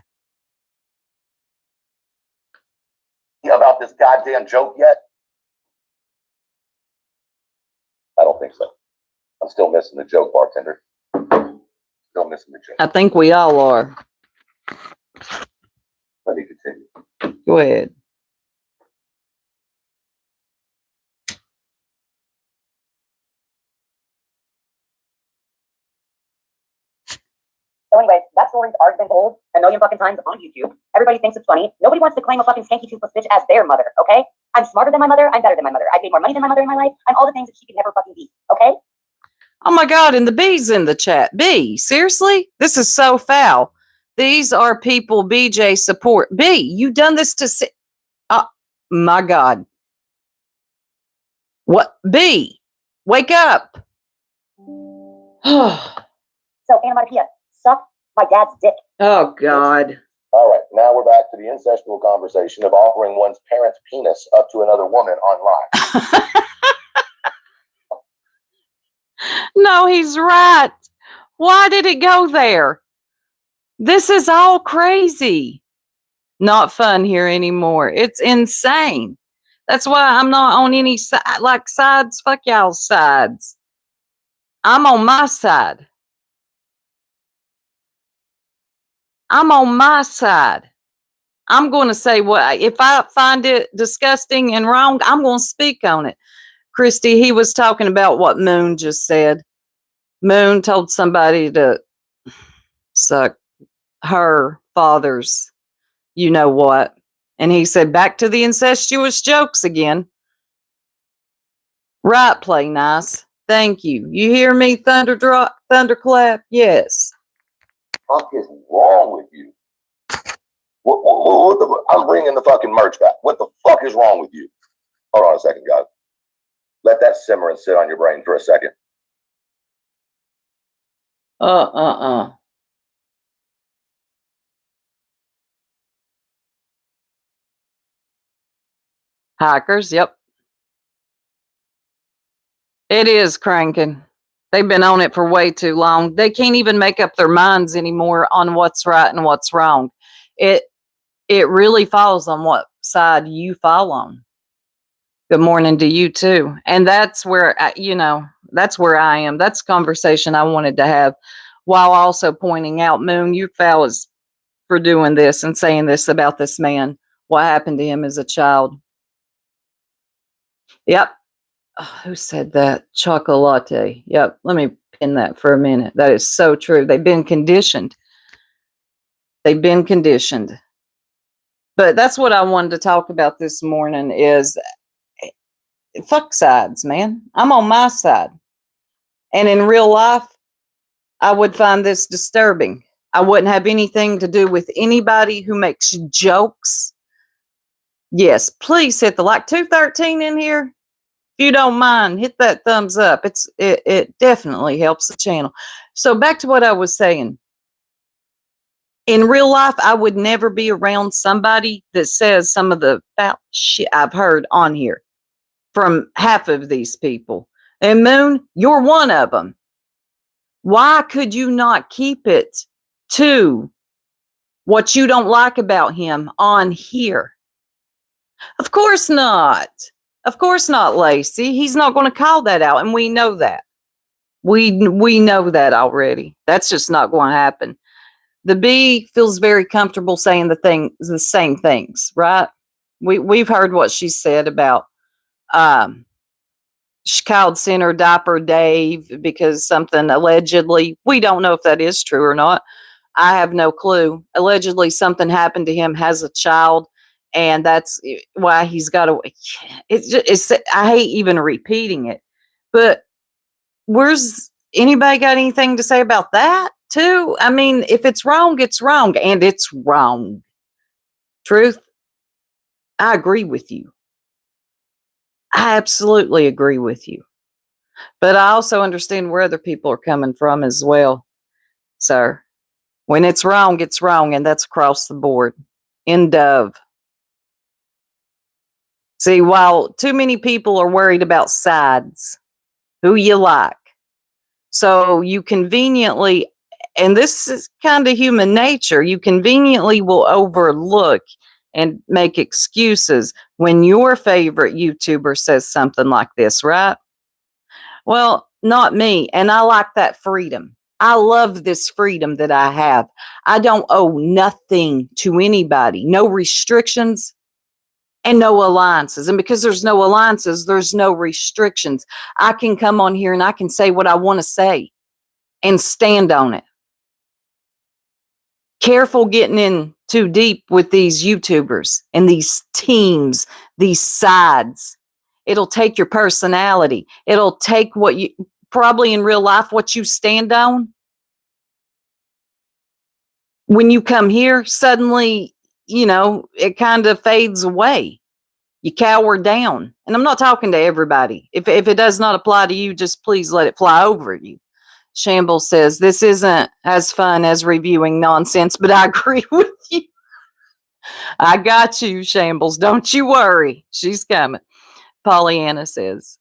About this goddamn joke yet? I don't think so. I'm still missing the joke, bartender. Still missing the joke. I think we all are. Let me continue. Go ahead. So anyways, that story's already been told a million fucking times on YouTube. Everybody thinks it's funny. Nobody wants to claim a fucking skanky toothless bitch as their mother, okay? I'm smarter than my mother. I'm better than my mother. I've made more money than my mother in my life. I'm all the things that she could never fucking be, okay? Oh my God, and the B's in the chat. B, seriously? This is so foul. These are people BJ support. B, you done this to oh my God. What? B, wake up. So, Anamatopoeia, suck my dad's dick. Oh God. All right, now we're back to the incestual conversation of offering one's parent's penis up to another woman online. No, he's right. Why did it go there? This is all crazy. Not fun here anymore. It's insane. That's why I'm not on any sides. Fuck y'all's sides. I'm on my side. I'm on my side. I'm going to say what if I find it disgusting and wrong, I'm going to speak on it. Christy, he was talking about what Moon just said. Moon told somebody to suck her father's, you know what. And he said, back to the incestuous jokes again. Right, Play Nice. Thank you. You hear me, thunderclap? Yes. What is wrong with you? I'm bringing the fucking merch back. What the fuck is wrong with you? Hold on a second, guys. Let that simmer and sit on your brain for a second. Hikers, yep. It is cranking. They've been on it for way too long. They can't even make up their minds anymore on what's right and what's wrong. It really falls on what side you fall on. Good morning to you too. And that's where, that's where I am. That's a conversation I wanted to have while also pointing out, Moon, you fellas for doing this and saying this about this man. What happened to him as a child? Yep. Who said that? Chocolate. Yep. Let me pin that for a minute. That is so true. They've been conditioned. They've been conditioned. But that's what I wanted to talk about this morning is fuck sides, man. I'm on my side. And in real life, I would find this disturbing. I wouldn't have anything to do with anybody who makes jokes. Yes, please hit the like 213 in here. If you don't mind, hit that thumbs up. It definitely helps the channel. So back to what I was saying. In real life, I would never be around somebody that says some of the foul shit I've heard on here from half of these people. And Moon, you're one of them. Why could you not keep it to what you don't like about him on here? Of course not. Of course not, Lacey. He's not going to call that out, and we know that. We know that already. That's just not going to happen. The B feels very comfortable saying the same things, right? We've heard what she said about she called Center Diaper Dave because something allegedly, we don't know if that is true or not. I have no clue. Allegedly something happened to him as a child, and that's why he's got to. I hate even repeating it, but where's anybody got anything to say about that too? I mean, if it's wrong, it's wrong, and it's wrong. Truth, I agree with you. I absolutely agree with you. But I also understand where other people are coming from as well, sir. When it's wrong, and that's across the board. End of. See, while too many people are worried about sides, who you like, so you conveniently, and this is kind of human nature, you conveniently will overlook and make excuses when your favorite YouTuber says something like this, right? Well, not me. And I like that freedom. I love this freedom that I have. I don't owe nothing to anybody, no restrictions and no alliances. And because there's no alliances, there's no restrictions. I can come on here and I can say what I want to say and stand on it. Careful getting in too deep with these YouTubers and these teams, these sides. It'll take your personality. It'll take what you probably in real life, what you stand on. When you come here, suddenly, it kind of fades away. You cower down. And I'm not talking to everybody. If it does not apply to you, just please let it fly over you. Shambles says, this isn't as fun as reviewing nonsense, but I agree with you. I got you, Shambles. Don't you worry. She's coming. Pollyanna says,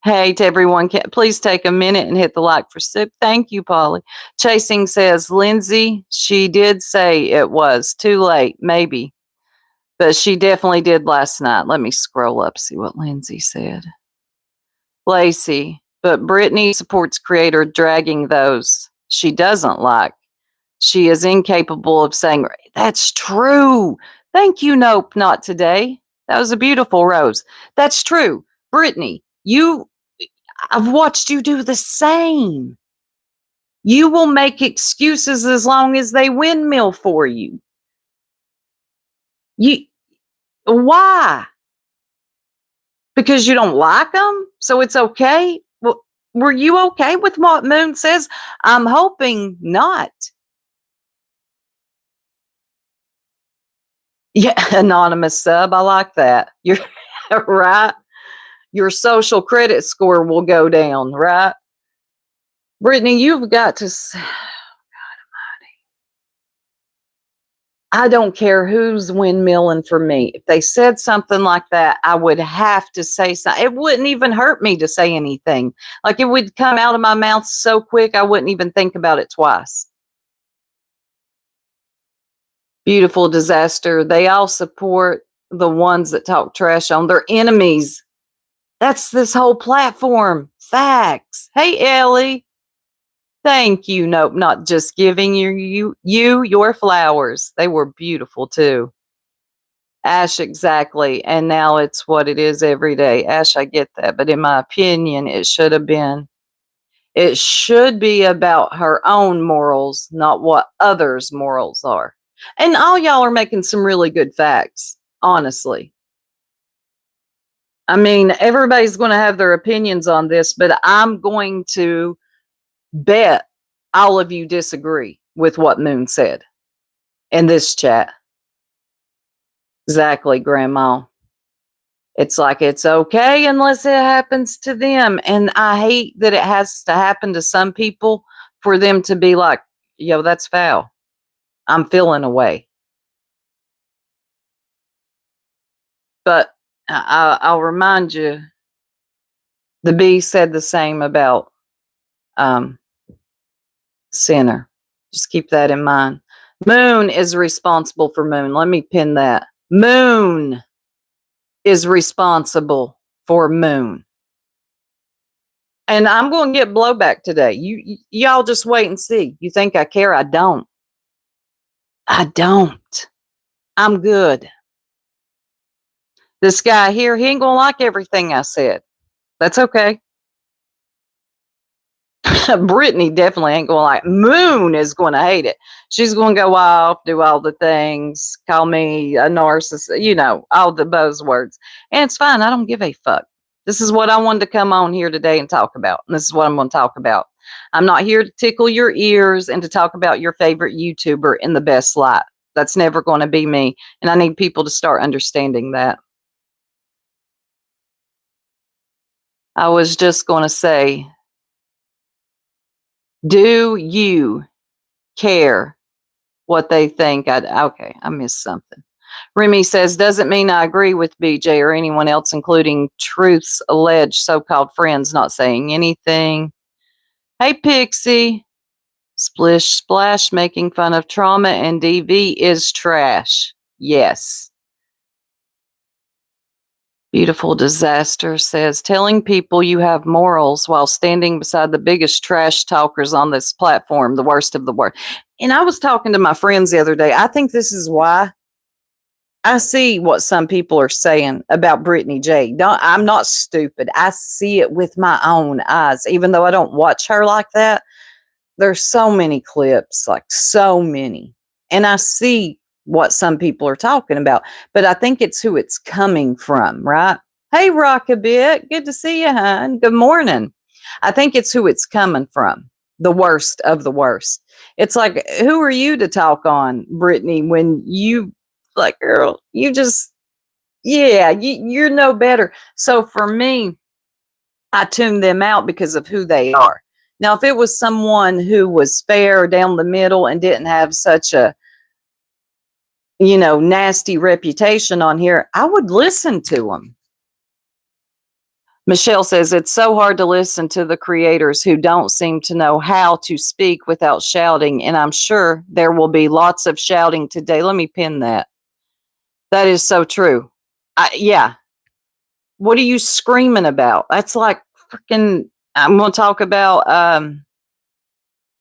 hey to everyone, please take a minute and hit the like for Sip. Thank you, Polly. Chasing says, Lindsay, she did say it was too late, maybe, but she definitely did last night. Let me scroll up, see what Lindsay said. Lacey, but Brittany supports creator dragging those she doesn't like. She is incapable of saying, that's true. Thank you, Nope, not today. That was a beautiful rose. That's true. Brittany, I've watched you do the same. You will make excuses as long as they windmill for you. Why? Because you don't like them? So it's okay? Well, were you okay with what Moon says? I'm hoping not. Yeah, anonymous sub. I like that. You're right. Your social credit score will go down, right? Brittany, you've got to. I don't care who's windmilling for me. If they said something like that, I would have to say something. It wouldn't even hurt me to say anything. Like it would come out of my mouth so quick, I wouldn't even think about it twice. Beautiful disaster. They all support the ones that talk trash on their enemies. That's this whole platform. Facts. Hey, Ellie. Thank you. Nope, not just giving you your flowers. They were beautiful too. Ash, exactly. And now it's what it is every day. Ash, I get that. But in my opinion, it should be about her own morals, not what others' morals are. And all y'all are making some really good facts, honestly. I mean, everybody's going to have their opinions on this, but I'm going to bet all of you disagree with what Moon said in this chat. Exactly, Grandma. It's like it's okay unless it happens to them. And I hate that it has to happen to some people for them to be like, yo, that's foul. I'm feeling away. But I'll remind you, the bee said the same about Sinner. Just keep that in mind. Moon is responsible for Moon. Let me pin that. Moon is responsible for Moon. And I'm going to get blowback today. Y'all just wait and see. You think I care? I don't. I don't. I'm good. This guy here, he ain't going to like everything I said. That's okay. Brittany definitely ain't going to like. Moon is going to hate it. She's going to go off, do all the things, call me a narcissist, all the buzzwords. And it's fine. I don't give a fuck. This is what I wanted to come on here today and talk about. And this is what I'm going to talk about. I'm not here to tickle your ears and to talk about your favorite YouTuber in the best light. That's never going to be me. And I need people to start understanding that. I was just going to say, do you care what they think? Okay, I missed something. Remy says, doesn't mean I agree with BJ or anyone else, including Truth's alleged so-called friends, not saying anything. Hey, Pixie. Splish Splash making fun of trauma and DV is trash. Yes. Beautiful Disaster says, telling people you have morals while standing beside the biggest trash talkers on this platform, the worst of the worst. And I was talking to my friends the other day. I think this is why I see what some people are saying about Brittany J. I'm not stupid. I see it with my own eyes, even though I don't watch her like that. There's so many clips, like so many. And I see what some people are talking about, but I think it's who it's coming from, right? Hey, Rockabit, good to see you, hon. Good morning. I think it's who it's coming from, the worst of the worst. It's like, who are you to talk on, Brittany, when you, like, girl, you just, yeah, you're no better. So for me, I tune them out because of who they are. Now, if it was someone who was fair down the middle and didn't have such a, nasty reputation on here, I would listen to them. Michelle says, it's so hard to listen to the creators who don't seem to know how to speak without shouting. And I'm sure there will be lots of shouting today. Let me pin that. That is so true. Yeah. What are you screaming about? That's like freaking, I'm going to talk about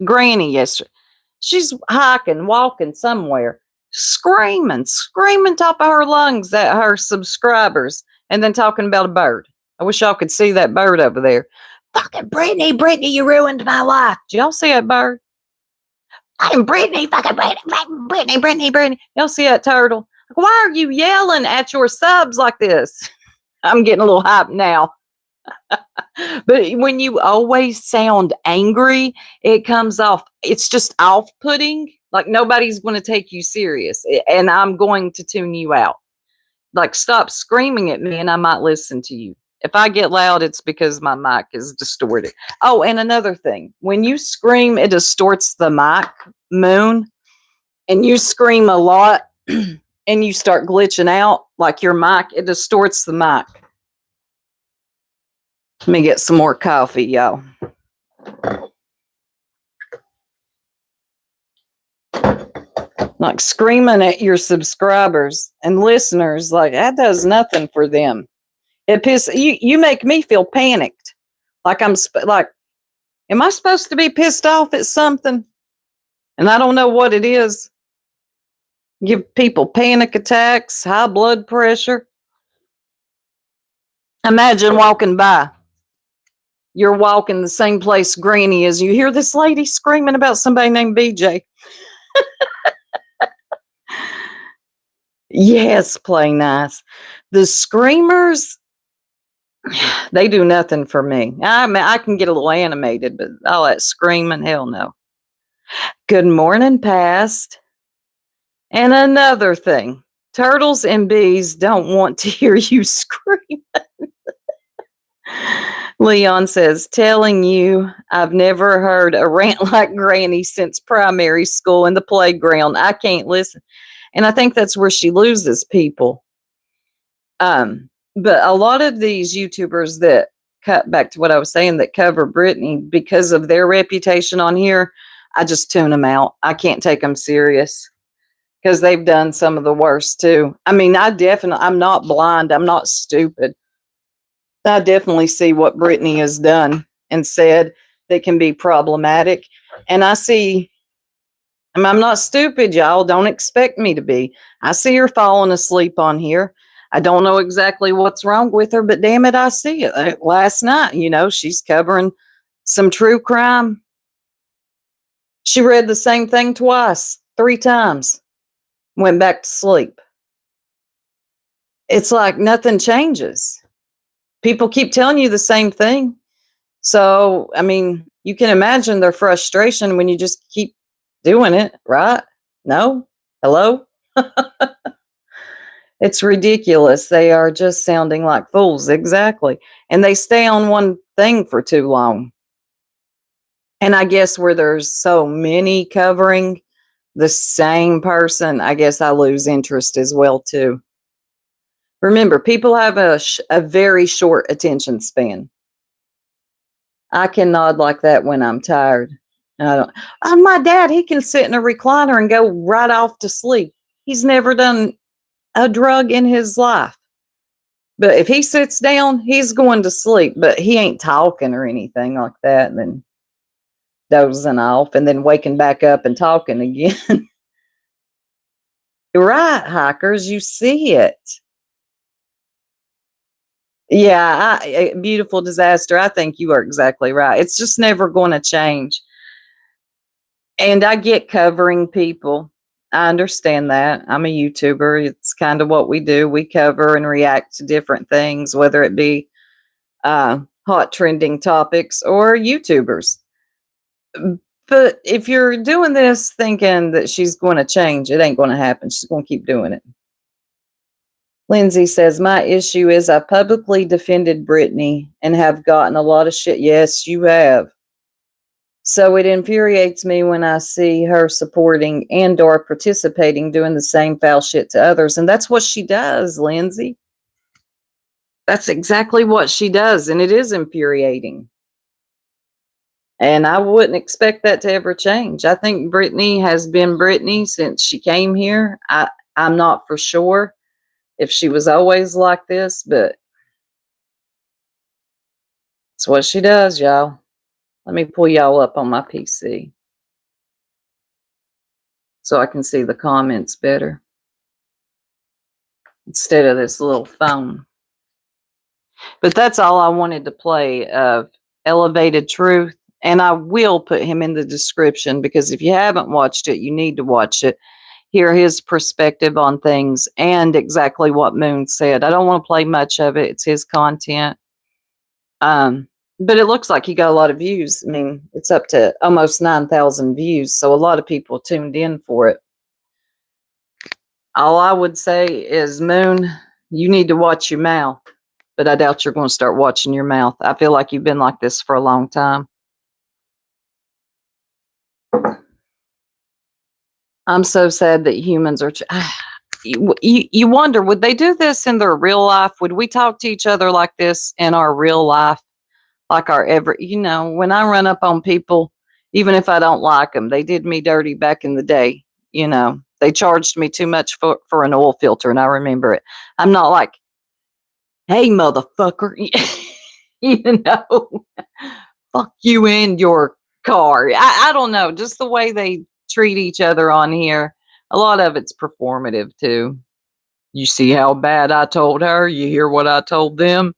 Granny yesterday. She's hiking, walking somewhere, screaming top of her lungs at her subscribers, and then talking about a bird. I wish y'all could see that bird over there. Fucking Brittany, you ruined my life. Did y'all see that bird? I'm Brittany, fucking Brittany. Y'all see that turtle? Why are you yelling at your subs like this? I'm getting a little hyped now. But when you always sound angry, it comes off, it's just off-putting. Like nobody's going to take you serious, and I'm going to tune you out. Like, stop screaming at me and I might listen to you. If I get loud, it's because my mic is distorted. Oh, and another thing, when you scream, it distorts the mic, Moon, and you scream a lot and you start glitching out like your mic, it distorts the mic. Let me get some more coffee, y'all. Like screaming at your subscribers and listeners, like that does nothing for them. It pisses you. You make me feel panicked. Like am I supposed to be pissed off at something? And I don't know what it is. Give people panic attacks, high blood pressure. Imagine walking by. You're walking the same place Granny is. You hear this lady screaming about somebody named BJ. Yes, play nice. The screamers, they do nothing for me. I mean, I can get a little animated, but all that screaming, hell no. Good morning, past. And another thing, turtles and bees don't want to hear you scream. Leon says, telling you, I've never heard a rant like Granny since primary school in the playground. I can't listen. And I think that's where she loses people. But a lot of these YouTubers that cut back to what I was saying that cover Brittany because of their reputation on here, I just tune them out. I can't take them serious because they've done some of the worst too. I mean, I'm not blind. I'm not stupid. I definitely see what Brittany has done and said that can be problematic. And I'm not stupid, y'all. Don't expect me to be. I see her falling asleep on here. I don't know exactly what's wrong with her, but damn it, I see it. Last night, she's covering some true crime. She read the same thing twice, 3 times, went back to sleep. It's like nothing changes. People keep telling you the same thing. So, I mean, you can imagine their frustration when you just keep doing it, right? No? Hello? It's ridiculous. They are just sounding like fools. Exactly. And they stay on one thing for too long. And I guess where there's so many covering the same person, I guess I lose interest as well too. Remember, people have a very short attention span. I can nod like that when I'm tired. And I don't. Oh, my dad, he can sit in a recliner and go right off to sleep. He's never done a drug in his life. But if he sits down, he's going to sleep. But he ain't talking or anything like that. And then dozing off and then waking back up and talking again. You're right, hikers. You see it. Yeah, beautiful disaster. I think you are exactly right. It's just never going to change. And I get covering people. I understand that. I'm a YouTuber. It's kind of what we do. We cover and react to different things, whether it be hot trending topics or YouTubers. But if you're doing this thinking that she's going to change, it ain't going to happen. She's going to keep doing it. Lindsay says, my issue is I publicly defended Brittany and have gotten a lot of shit. Yes, you have. So it infuriates me when I see her supporting and or participating, doing the same foul shit to others. And that's what she does, Lindsay. That's exactly what she does. And it is infuriating. And I wouldn't expect that to ever change. I think Brittany has been Brittany since she came here. I'm not for sure if she was always like this, but it's what she does, y'all. Let me pull y'all up on my PC so I can see the comments better instead of this little phone. But that's all I wanted to play of Elevated Truth. And I will put him in the description because if you haven't watched it, you need to watch it. Hear his perspective on things and exactly what Moon said. I don't want to play much of it. It's his content. But it looks like he got a lot of views. I mean, it's up to almost 9,000 views. So a lot of people tuned in for it. All I would say is, Moon, you need to watch your mouth. But I doubt you're going to start watching your mouth. I feel like you've been like this for a long time. I'm so sad that humans are... You wonder, would they do this in their real life? Would we talk to each other like this in our real life? Like our when I run up on people, even if I don't like them, they did me dirty back in the day. They charged me too much for an oil filter, and I remember it. I'm not like, hey, motherfucker, fuck you and your car. I don't know, just the way they treat each other on here. A lot of it's performative too. You see how bad I told her? You hear what I told them?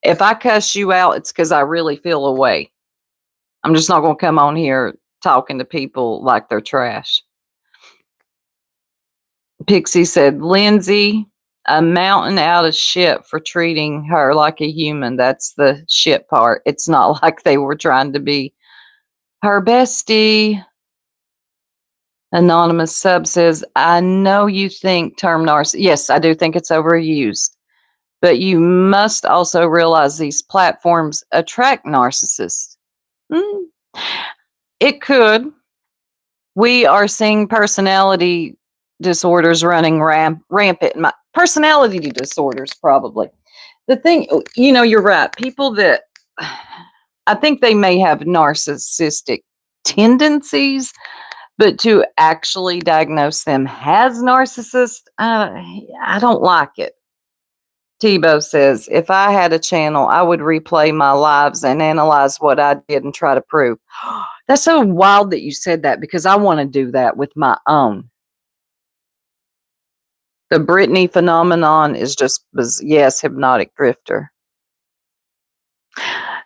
If I cuss you out, it's because I really feel a way. I'm just not going to come on here talking to people like they're trash. Pixie said, Lindsay, a mountain out of shit for treating her like a human. That's the shit part. It's not like they were trying to be her bestie. Anonymous sub says, I know you think term narcissist. Yes, I do think it's overused. But you must also realize these platforms attract narcissists. It could. We are seeing personality disorders running rampant. Personality disorders, probably. The thing, you're right. People that I think they may have narcissistic tendencies, but to actually diagnose them as narcissists, I don't like it. Tebow says, if I had a channel, I would replay my lives and analyze what I did and try to prove. That's so wild that you said that because I want to do that with my own. The Britney phenomenon is just, yes, hypnotic drifter.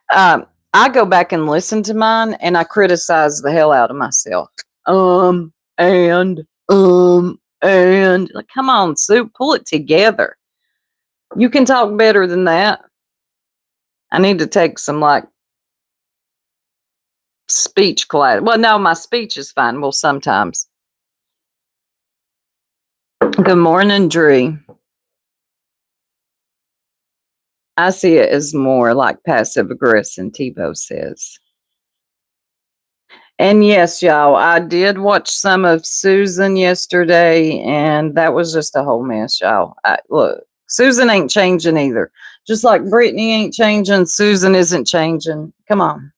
I go back and listen to mine and I criticize the hell out of myself. And like, come on, Soup, pull it together. You can talk better than that. I need to take some speech class. Well, no, my speech is fine. Well, sometimes. Good morning, Dree. I see it as more like passive aggressive, Tebow says. And yes, y'all, I did watch some of Susan yesterday, and that was just a whole mess, y'all. Look, Susan ain't changing either. Just like Brittany ain't changing, Susan isn't changing. Come on.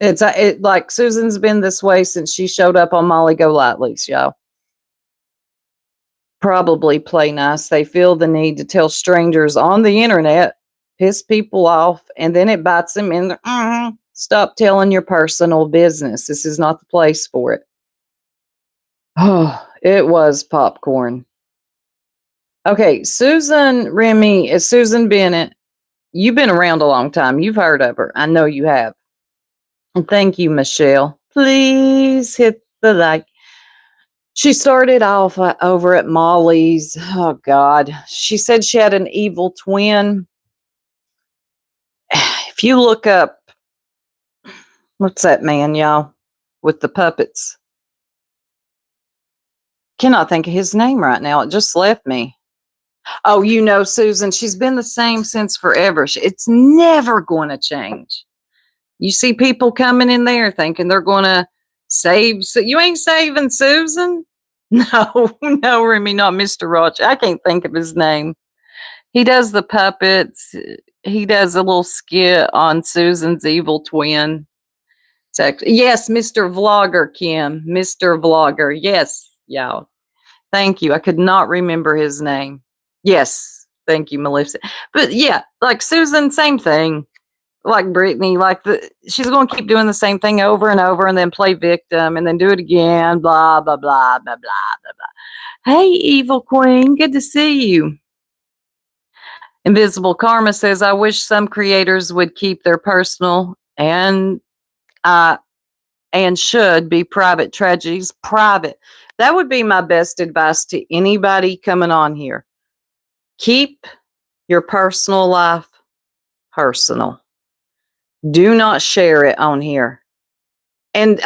It's like Susan's been this way since she showed up on Molly Go Lightly's, y'all. Probably play nice. They feel the need to tell strangers on the internet, piss people off, and then it bites them in the stop telling your personal business. This is not the place for it. Oh, it was popcorn. Okay, Susan Remy is Susan Bennett. You've been around a long time. You've heard of her. I know you have. And thank you, Michelle. Please hit the like. She started off over at Molly's. Oh, God. She said she had an evil twin. If you look up, what's that man, y'all, with the puppets? Cannot think of his name right now. It just left me. Oh, you know, Susan, she's been the same since forever. It's never going to change. You see people coming in there thinking they're going to save. So you ain't saving Susan? No, no, Remy, not Mr. Roach. I can't think of his name. He does the puppets. He does a little skit on Susan's evil twin. Yes, Mr. Vlogger, Kim. Mr. Vlogger. Yes, y'all. Thank you. I could not remember his name. Yes. Thank you, Melissa. But yeah, like Susan, same thing. Like Brittany, she's going to keep doing the same thing over and over and then play victim and then do it again. Blah, blah, blah, blah, blah, blah, blah. Hey, evil queen. Good to see you. Invisible Karma says, I wish some creators would keep their personal and should be private tragedies private. That would be my best advice to anybody coming on here. Keep your personal life personal. Do not share it on here. And,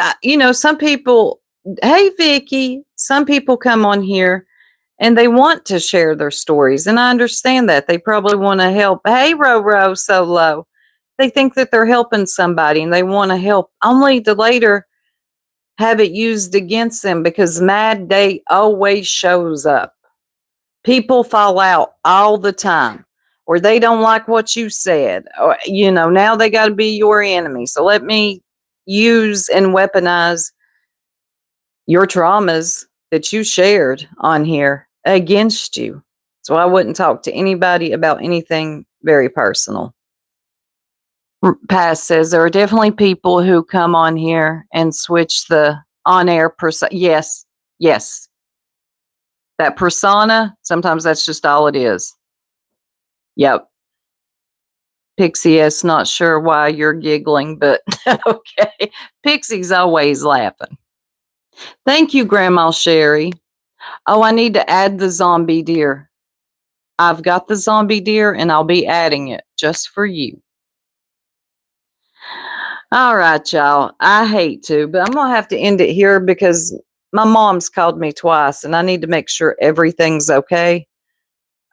some people, hey, Vicky, some people come on here and they want to share their stories. And I understand that. They probably want to help. Hey, Ro Solo. They think that they're helping somebody and they want to help, only to later have it used against them because Mad Day always shows up. People fall out all the time, or they don't like what you said, or, now they got to be your enemy. So let me use and weaponize your traumas that you shared on here against you. So I wouldn't talk to anybody about anything very personal. Pass says there are definitely people who come on here and switch the on-air persona. Yes. That persona, sometimes that's just all it is. Yep. Pixie S, not sure why you're giggling, but okay. Pixie's always laughing. Thank you, Grandma Sherry. Oh, I need to add the zombie deer. I've got the zombie deer and I'll be adding it just for you. All right, y'all. I hate to, but I'm going to have to end it here because my mom's called me twice and I need to make sure everything's okay.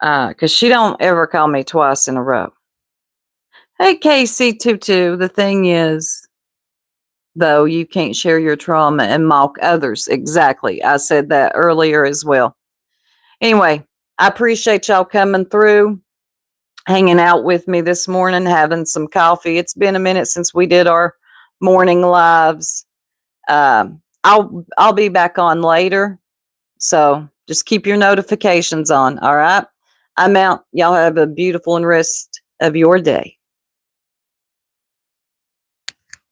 Because she don't ever call me twice in a row. Hey, KC22, the thing is, though, you can't share your trauma and mock others. Exactly. I said that earlier as well. Anyway, I appreciate y'all coming through, hanging out with me this morning, having some coffee. It's been a minute since we did our morning lives. I'll be back on later. So just keep your notifications on. All right. I'm out. Y'all have a beautiful and rest of your day.